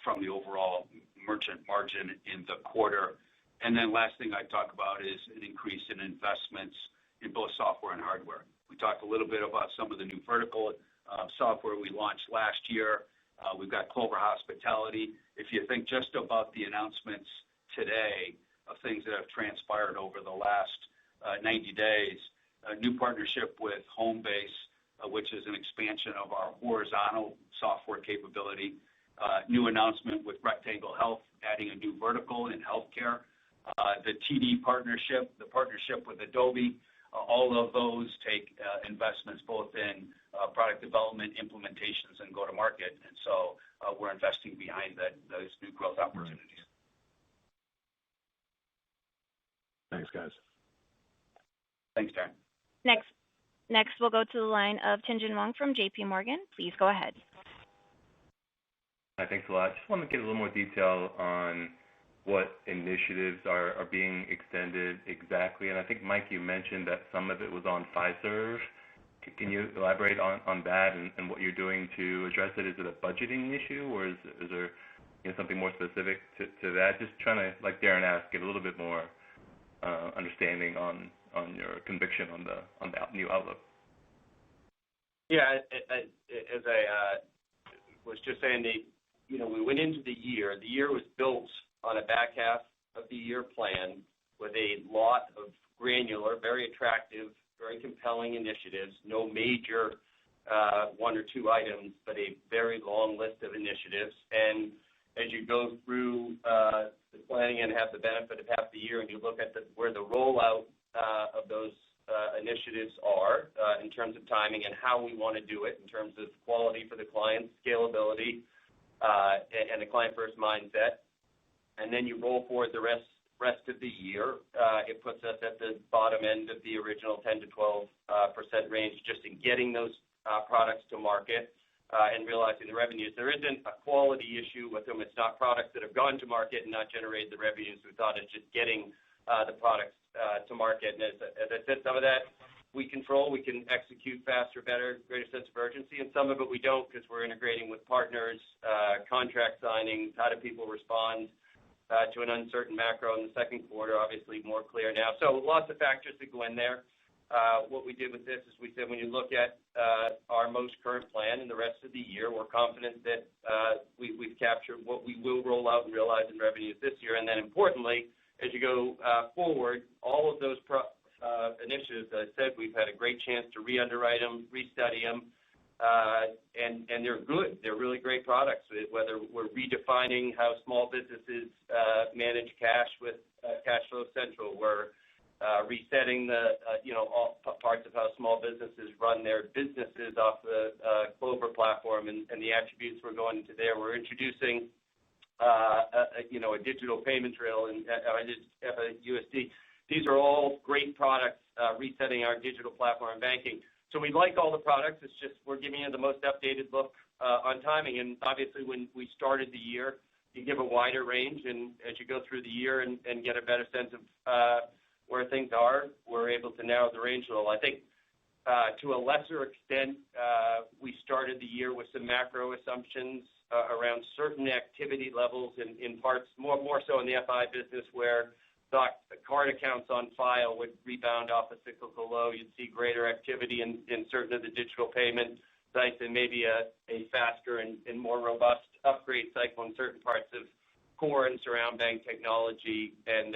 from the overall merchant margin in the quarter. And then last thing I'd talk about is an increase in investments in both software and hardware. We talked a little bit about some of the new vertical software we launched last year. We've got Clover Hospitality. If you think just about the announcements today of things that have transpired over the last 90 days, a new partnership with Homebase, which is an expansion of our horizontal software capability. New announcement with Rectangle Health, adding a new vertical in healthcare. The TD partnership, the partnership with Adobe all of those take investments both in product development, implementations, and go-to-market. And so we're investing behind those new growth opportunities. Thanks, guys. Thanks, Darrin. Next, we'll go to the line of Tien-Tsin Huang from J.P. Morgan. Please go ahead. Hi, thanks a lot. Just want to get a little more detail on what initiatives are being extended exactly. And I think, Mike, you mentioned that some of it was on Fiserv. Can you elaborate on that and what you're doing to address it? Is it a budgeting issue, or is there something more specific to that? Just trying to, like Darrin asked, get a little bit more understanding on your conviction on the new outlook. Yeah, as I was just saying, we went into the year. The year was built on a back half of the year plan with a lot of granular, very attractive, very compelling initiatives. No major one or two items, but a very long list of initiatives. And as you go through the planning and have the benefit of half the year, and you look at where the rollout of those initiatives are in terms of timing and how we want to do it, in terms of quality for the client, scalability, and a client-first mindset. And then you roll forward the rest of the year, it puts us at the bottom end of the original 10 to 12% range just in getting those products to market and realizing the revenues. There isn't a quality issue with them. It's not products that have gone to market and not generated the revenues. We thought it's just getting the products to market. And as I said, some of that we control. We can execute faster, better, greater sense of urgency. And some of it we don't because we're integrating with partners, contract signings, how do people respond to an uncertain macro in the second quarter, obviously more clear now. So lots of factors that go in there. What we did with this is we said when you look at our most current plan and the rest of the year, we're confident that we've captured what we will roll out and realize in revenues this year. And then importantly, as you go forward, all of those initiatives, as I said, we've had a great chance to re-underwrite them, restudy them, and they're good. They're really great products, whether we're redefining how small businesses manage cash with Cash Flow Central. We're resetting all parts of how small businesses run their businesses off the Clover platform and the attributes we're going into there. We're introducing a digital payment trail and FISV. These are all great products, resetting our digital platform and banking. So we like all the products. It's just we're giving you the most updated look on timing. And obviously, when we started the year, you give a wider range. And as you go through the year and get a better sense of where things are, we're able to narrow the range a little. I think to a lesser extent, we started the year with some macro assumptions around certain activity levels in parts, more so in the FI business, where thought card accounts on file would rebound off a cyclical low. You'd see greater activity in certain of the digital payment sites and maybe a faster and more robust upgrade cycle in certain parts of core and surround bank technology. And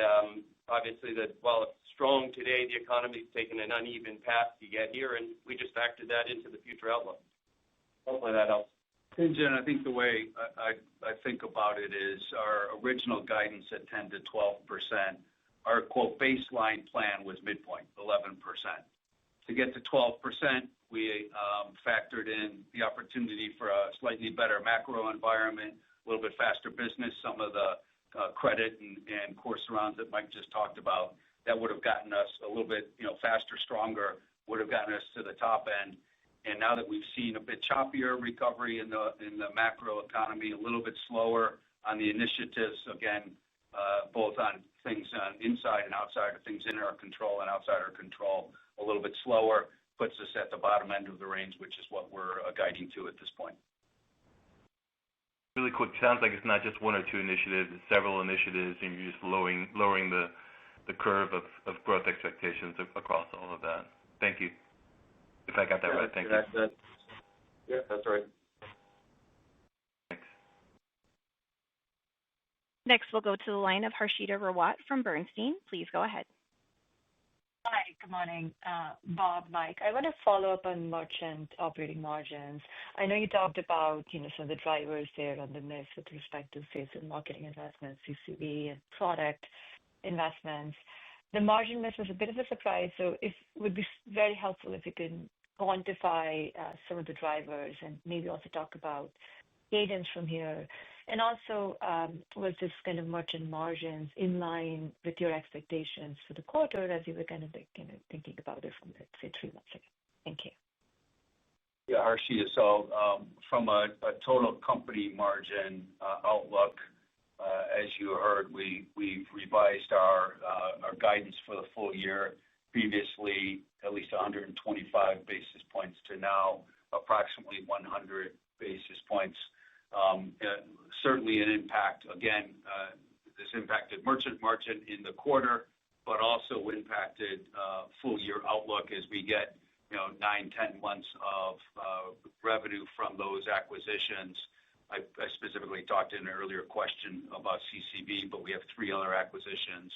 obviously, while it's strong today, the economy's taken an uneven path to get here, and we just factored that into the future outlook. Hopefully that helps. And Jen, I think the way I think about it is our original guidance at 10 to 12%, our quote baseline plan was midpoint, 11%. To get to 12%, we factored in the opportunity for a slightly better macro environment, a little bit faster business, some of the credit and core surrounds that Mike just talked about. That would have gotten us a little bit faster, stronger, would have gotten us to the top end. And now that we've seen a bit choppier recovery in the macro economy, a little bit slower on the initiatives, again, both on things on inside and outside of things in our control and outside our control, a little bit slower, puts us at the bottom end of the range, which is what we're guiding to at this point. Really quick, sounds like it's not just one or two initiatives, it's several initiatives, and you're just lowering the curve of growth expectations across all of that. Thank you. If I got that right, thank you. Yeah, that's right. Thanks. Next, we'll go to the line of Harshita Rawat from Bernstein. Please go ahead. Hi, good morning, Bob, Mike. I want to follow up on merchant operating margins. I know you talked about some of the drivers there on the mix with respect to sales and marketing investments, CCV, and product investments. the margin miss was a bit of a surprise. So it would be very helpful if you could quantify some of the drivers and maybe also talk about cadence from here. And also, was this kind of merchant margins in line with your expectations for the quarter as you were kind of thinking about it from, let's say, 3 months ago? Thank you. Yeah, Harshita. So from a total company margin outlook, as you heard, we've revised our guidance for the full year, previously at least 125 basis points to now approximately 100 basis points. Certainly an impact. Again, this impacted merchant margin in the quarter, but also impacted full year outlook as we get 9-10 months of revenue from those acquisitions. I specifically talked in an earlier question about CCB, but we have 3 other acquisitions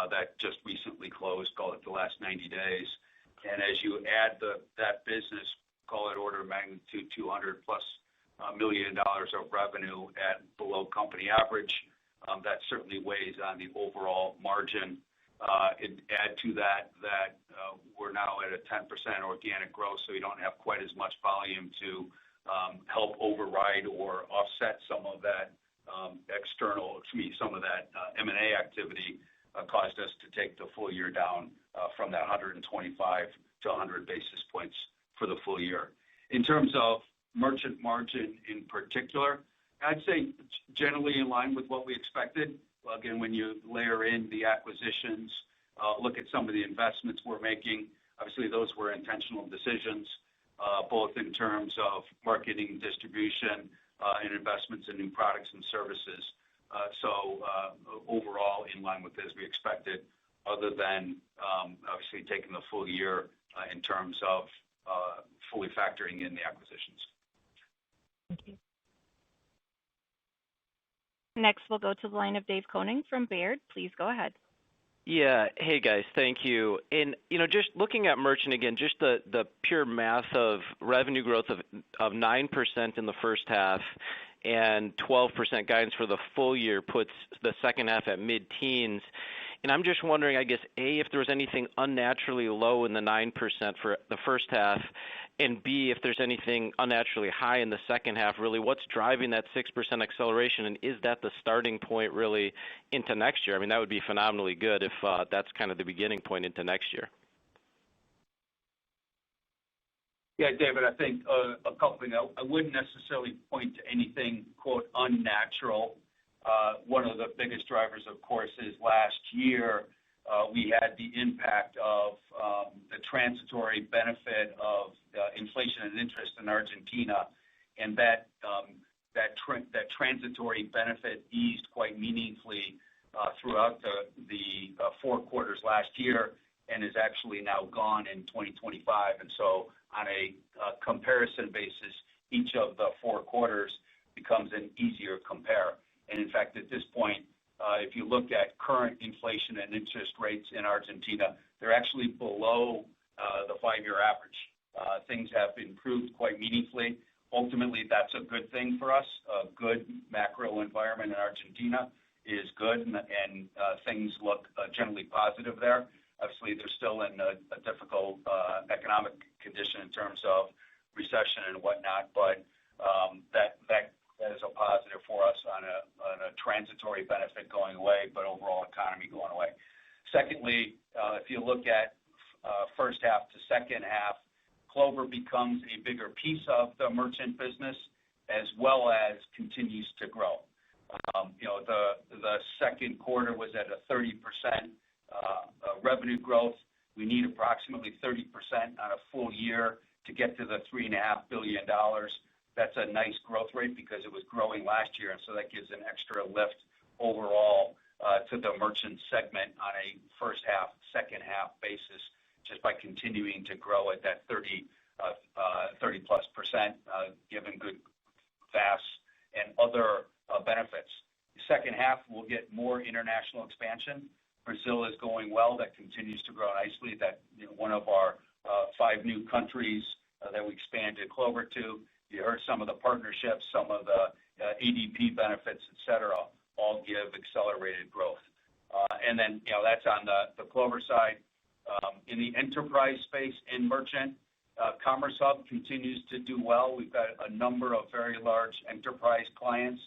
that just recently closed, call it the last 90 days. And as you add that business, call it order of magnitude $200+ million of revenue at below company average, that certainly weighs on the overall margin. Add to that we're now at a 10% organic growth, so we don't have quite as much volume to help override or offset some of that some of that M&A activity caused us to take the full year down from that 125 to 100 basis points for the full year. In terms of merchant margin in particular, I'd say generally in line with what we expected. Again, when you layer in the acquisitions, look at some of the investments we're making, obviously those were intentional decisions, both in terms of marketing, distribution, and investments in new products and services. So overall, in line with as we expected, other than obviously taking the full year in terms of fully factoring in the acquisitions. Thank you. Next, we'll go to the line of Dave Koning from Baird. Please go ahead. Yeah. Hey, guys. Thank you. And, just looking at merchant again, just the pure math of revenue growth of 9% in the first half and 12% guidance for the full year puts the second half at mid-teens. And I'm just wondering, I guess, A, if there was anything unnaturally low in the 9% for the first half, and B, if there's anything unnaturally high in the second half, really, what's driving that 6% acceleration, and is that the starting point really into next year? I mean, that would be phenomenally good if that's kind of the beginning point into next year. Yeah, David, I think a couple things. I wouldn't necessarily point to anything, quote, unnatural. One of the biggest drivers, of course, is last year we had the impact of the transitory benefit of inflation and interest in Argentina, and that transitory benefit eased quite meaningfully throughout the 4 quarters last year and is actually now gone in 2025. And so on a comparison basis, each of the 4 quarters becomes an easier compare. And in fact, at this point, if you look at current inflation and interest rates in Argentina, they're actually below the 5-year average. Things have improved quite meaningfully. Ultimately, that's a good thing for us. A good macro environment in Argentina is good, and things look generally positive there. Obviously, they're still in a difficult economic condition in terms of recession and whatnot, but that is a positive for us on a transitory benefit going away, but overall economy going away. Secondly, if you look at first half to second half, Clover becomes a bigger piece of the merchant business as well as continues to grow. The second quarter was at a 30% revenue growth. We need approximately 30% on a full year to get to the $3.5 billion. That's a nice growth rate because it was growing last year, and so that gives an extra lift overall to the merchant segment on a first half, second half basis, just by continuing to grow at that 30+%, given good FAS and other benefits. The second half, we'll get more international expansion. Brazil is going well. That continues to grow nicely. That one of our 5 new countries that we expanded Clover to. You heard some of the partnerships, some of the ADP benefits, et cetera, all give accelerated growth. And then, that's on the Clover side. In the enterprise space in merchant, Commerce Hub continues to do well. We've got a number of very large enterprise clients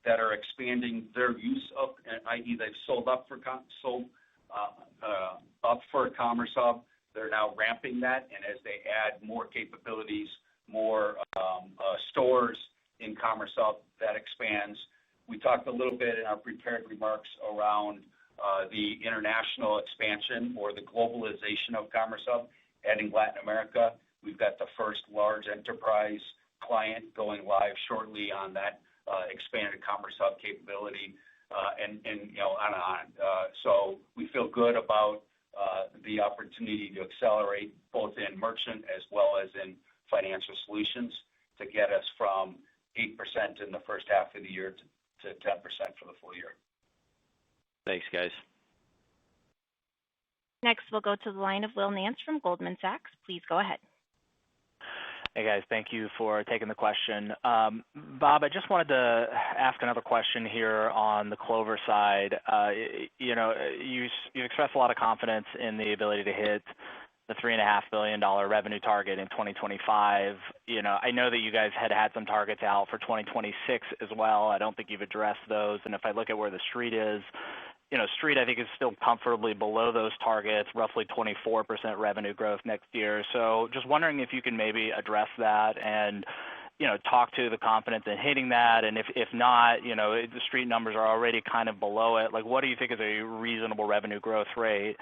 that are expanding their use of, i.e., they've sold up for Commerce Hub. They're now ramping that, and as they add more capabilities, more stores in Commerce Hub, that expands. We talked a little bit in our prepared remarks around the international expansion or the globalization of Commerce Hub, adding Latin America. We've got the first large enterprise client going live shortly on that expanded Commerce Hub capability, and on and on. So we feel good about the opportunity to accelerate both in merchant as well as in financial solutions to get us from 8% in the first half of the year to 10% for the full year. Thanks, guys. Next, we'll go to the line of Will Nance from Goldman Sachs. Please go ahead. Hey, guys. Thank you for taking the question. Bob, I just wanted to ask another question here on the Clover side. You expressed a lot of confidence in the ability to hit the $3.5 billion revenue target in 2025. I know that you guys had some targets out for 2026 as well. I don't think you've addressed those. And if I look at where the street is, Street, I think, is still comfortably below those targets, roughly 24% revenue growth next year. So just wondering if you can maybe address that and, talk to the confidence in hitting that. And if not, the street numbers are already kind of below it. Like, what do you think is a reasonable revenue growth rate,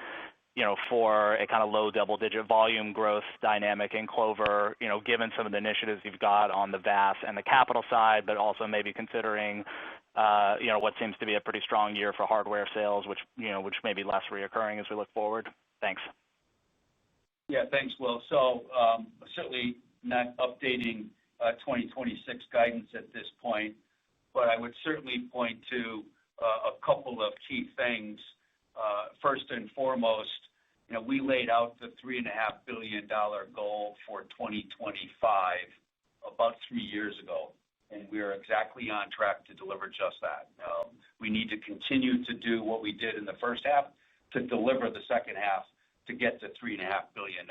for a kind of low double-digit volume growth dynamic in Clover, given some of the initiatives you've got on the VAS and the capital side, but also maybe considering what seems to be a pretty strong year for hardware sales, which may be less reoccurring as we look forward. Thanks. Yeah, thanks, Will. So certainly not updating 2026 guidance at this point, but I would certainly point to a couple of key things. First and foremost, we laid out the $3.5 billion goal for 2025 about 3 years ago, and we are exactly on track to deliver just that. We need to continue to do what we did in the first half to deliver the second half to get to $3.5 billion.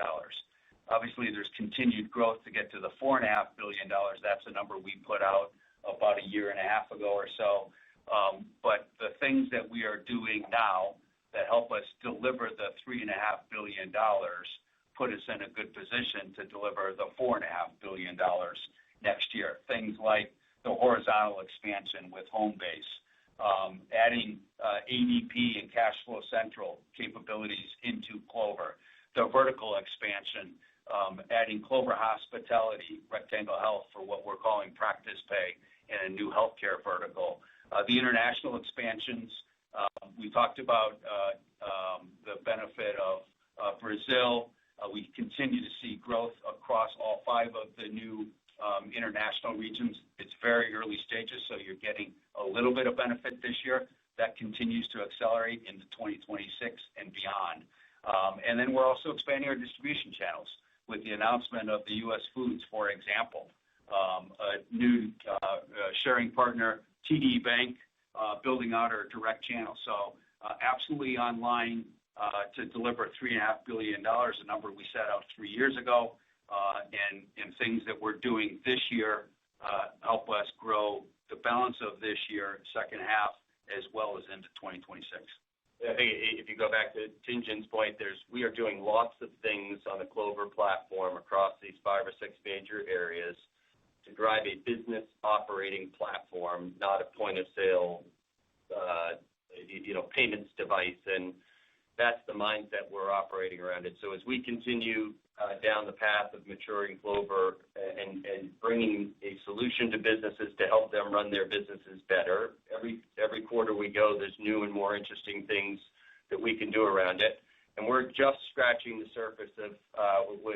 Obviously, there's continued growth to get to the $4.5 billion. That's a number we put out about a year and a half ago or so. But the things that we are doing now that help us deliver the $3.5 billion put us in a good position to deliver the $4.5 billion next year. Things like the horizontal expansion with Homebase, adding ADP and Cash Flow Central capabilities into Clover, the vertical expansion, adding Clover Hospitality, Rectangle Health for what we're calling practice pay, and a new healthcare vertical. The international expansions, we talked about the benefit of Brazil. We continue to see growth across all 5 of the new international regions. It's very early stages, so you're getting a little bit of benefit this year. That continues to accelerate into 2026 and beyond. And then we're also expanding our distribution channels with the announcement of the U.S. Foods, for example, a new sharing partner, TD Bank, building out our direct channel. So absolutely online to deliver $3.5 billion, a number we set out 3 years ago, and things that we're doing this year help us grow the balance of this year, second half, as well as into 2026. I think if you go back to Tien-Tsin's point, we are doing lots of things on the Clover platform across these 5 or 6 major areas to drive a business operating platform, not a point of sale, payments device, and that's the mindset we're operating around it. So as we continue down the path of maturing Clover and bringing a solution to businesses to help them run their businesses better, every quarter we go, there's new and more interesting things that we can do around it. And we're just scratching the surface of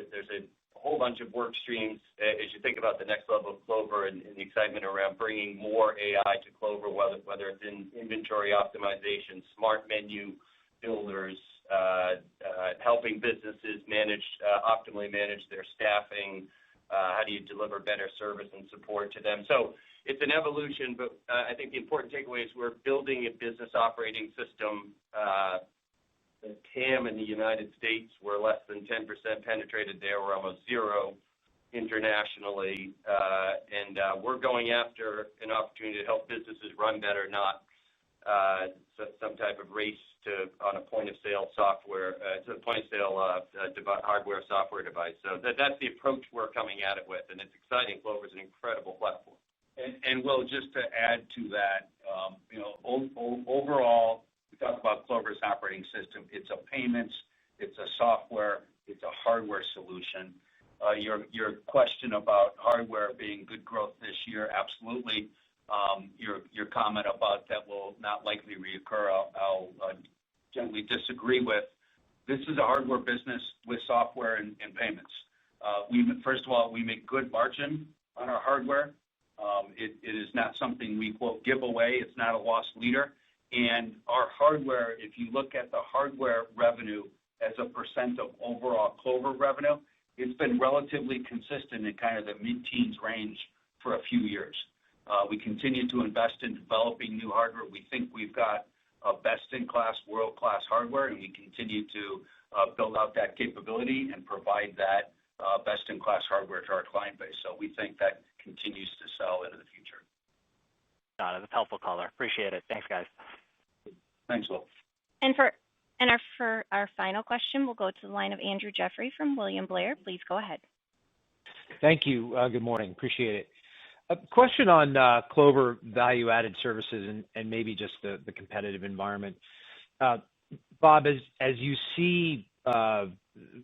there's a whole bunch of work streams as you think about the next level of Clover and the excitement around bringing more AI to Clover, whether it's in inventory optimization, smart menu builders, helping businesses optimally manage their staffing, How do you deliver better service and support to them? So it's an evolution, but I think the important takeaway is we're building a business operating system. The TAM in the United States, we're less than 10% penetrated there. We're almost zero internationally. And we're going after an opportunity to help businesses run better, not some type of race on a point-of-sale software, to the point-of-sale hardware software device. So that's the approach we're coming at it with, and it's exciting. Clover is an incredible platform. And Will, just to add to that, overall, we talk about Clover's operating system. It's a payments, it's a software, it's a hardware solution. Your question about hardware being good growth this year, absolutely. Your comment about that will not likely reoccur, I'll gently disagree with. This is a hardware business with software and payments. First of all, we make good margin on our hardware. It is not something we, quote, give away. It's not a loss leader. And our hardware, if you look at the hardware revenue as a percent of overall Clover revenue, it's been relatively consistent in kind of the mid-teens range for a few years. We continue to invest in developing new hardware. We think we've got a best-in-class, world-class hardware, and we continue to build out that capability and provide that best-in-class hardware to our client base. So we think that continues to sell into the future. Got it. That's helpful color. Appreciate it. Thanks, guys. Thanks, Will. For our final question, we'll go to the line of Andrew Jeffrey from William Blair. Please go ahead. Thank you. Good morning. Appreciate it. A question on Clover value-added services and maybe just the competitive environment. Bob, as you see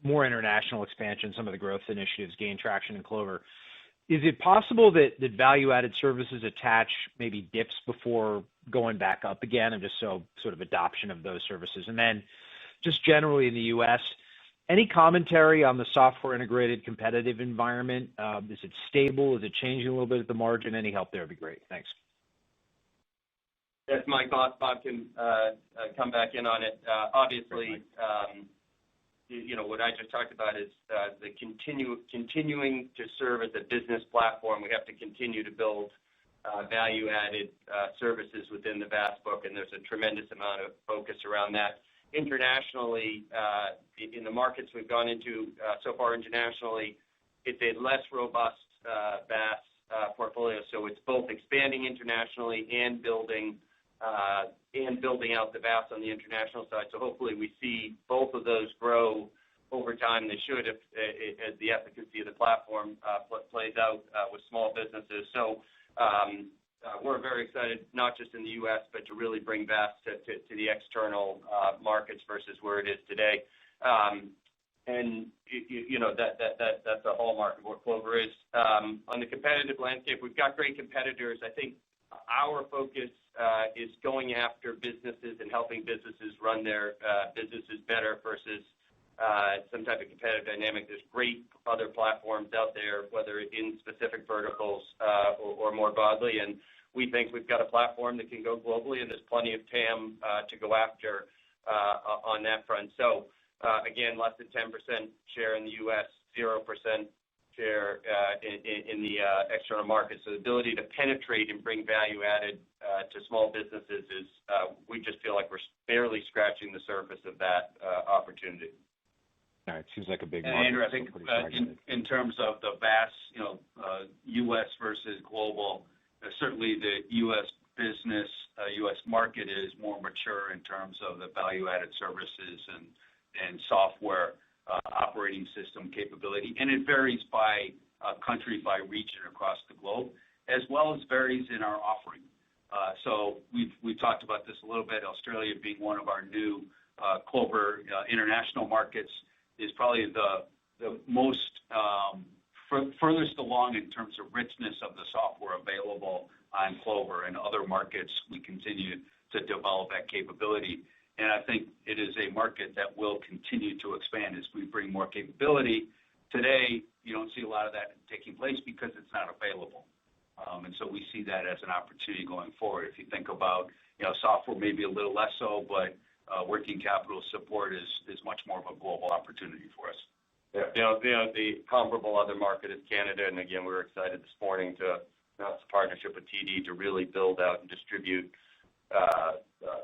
more international expansion, some of the growth initiatives gain traction in Clover, is it possible that value-added services attach maybe dips before going back up again, and just so sort of adoption of those services? And then just generally in the U.S., any commentary on the software integrated competitive environment? Is it stable? Is it changing a little bit at the margin? Any help there would be great. Thanks. Yes, Mike, Bob can come back in on it. Obviously, what I just talked about is the continuing to serve as a business platform. We have to continue to build value-added services within the VAS book, and there's a tremendous amount of focus around that. Internationally, in the markets we've gone into so far internationally, it's a less robust VAS portfolio. So it's both expanding internationally and building out the VAS on the international side. So hopefully we see both of those grow over time. They should if as the efficacy of the platform plays out with small businesses. So we're very excited, not just in the U.S., but to really bring VAS to the external markets versus where it is today. That's a hallmark of what Clover is. On the competitive landscape, we've got great competitors. I think our focus is going after businesses and helping businesses run their businesses better versus some type of competitive dynamic. There's great other platforms out there, whether in specific verticals or more broadly, and we think we've got a platform that can go globally, and there's plenty of TAM to go after on that front. So, again, less than 10% share in the U.S., 0% share in the external market. So the ability to penetrate and bring value added to small businesses is, we just feel like we're barely scratching the surface of that opportunity. All right, seems like a big market. Andrew, I think in terms of the VAS, U.S. versus global, certainly the U.S. business, U.S. market is more mature in terms of the value-added services and software operating system capability, and it varies by country, by region across the globe, as well as varies in our offering. So we've talked about this a little bit. Australia being one of our new Clover international markets is probably the most furthest along in terms of richness of the software available on Clover. And other markets, we continue to develop that capability. And I think it is a market that will continue to expand as we bring more capability. Today, you don't see a lot of that taking place because it's not available. And so we see that as an opportunity going forward. If you think about, software maybe a little less so, but working capital support is much more of a global opportunity for us. Yeah, The comparable other market is Canada, and again, we were excited this morning to announce a partnership with TD to really build out and distribute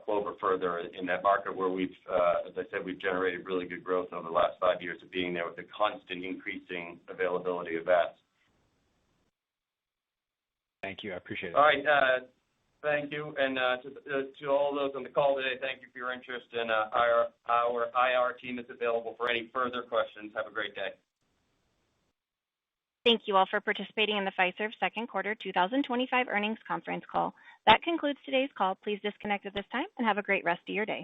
Clover further in that market where we've, as I said, we've generated really good growth over the last 5 years of being there with the constant increasing availability of VATs. Thank you. I appreciate it. All right. Thank you. And to all those on the call today, thank you for your interest. And our IR team is available for any further questions. Have a great day. Thank you all for participating in the Fiserv second quarter 2025 earnings conference call. That concludes today's call. Please disconnect at this time and have a great rest of your day.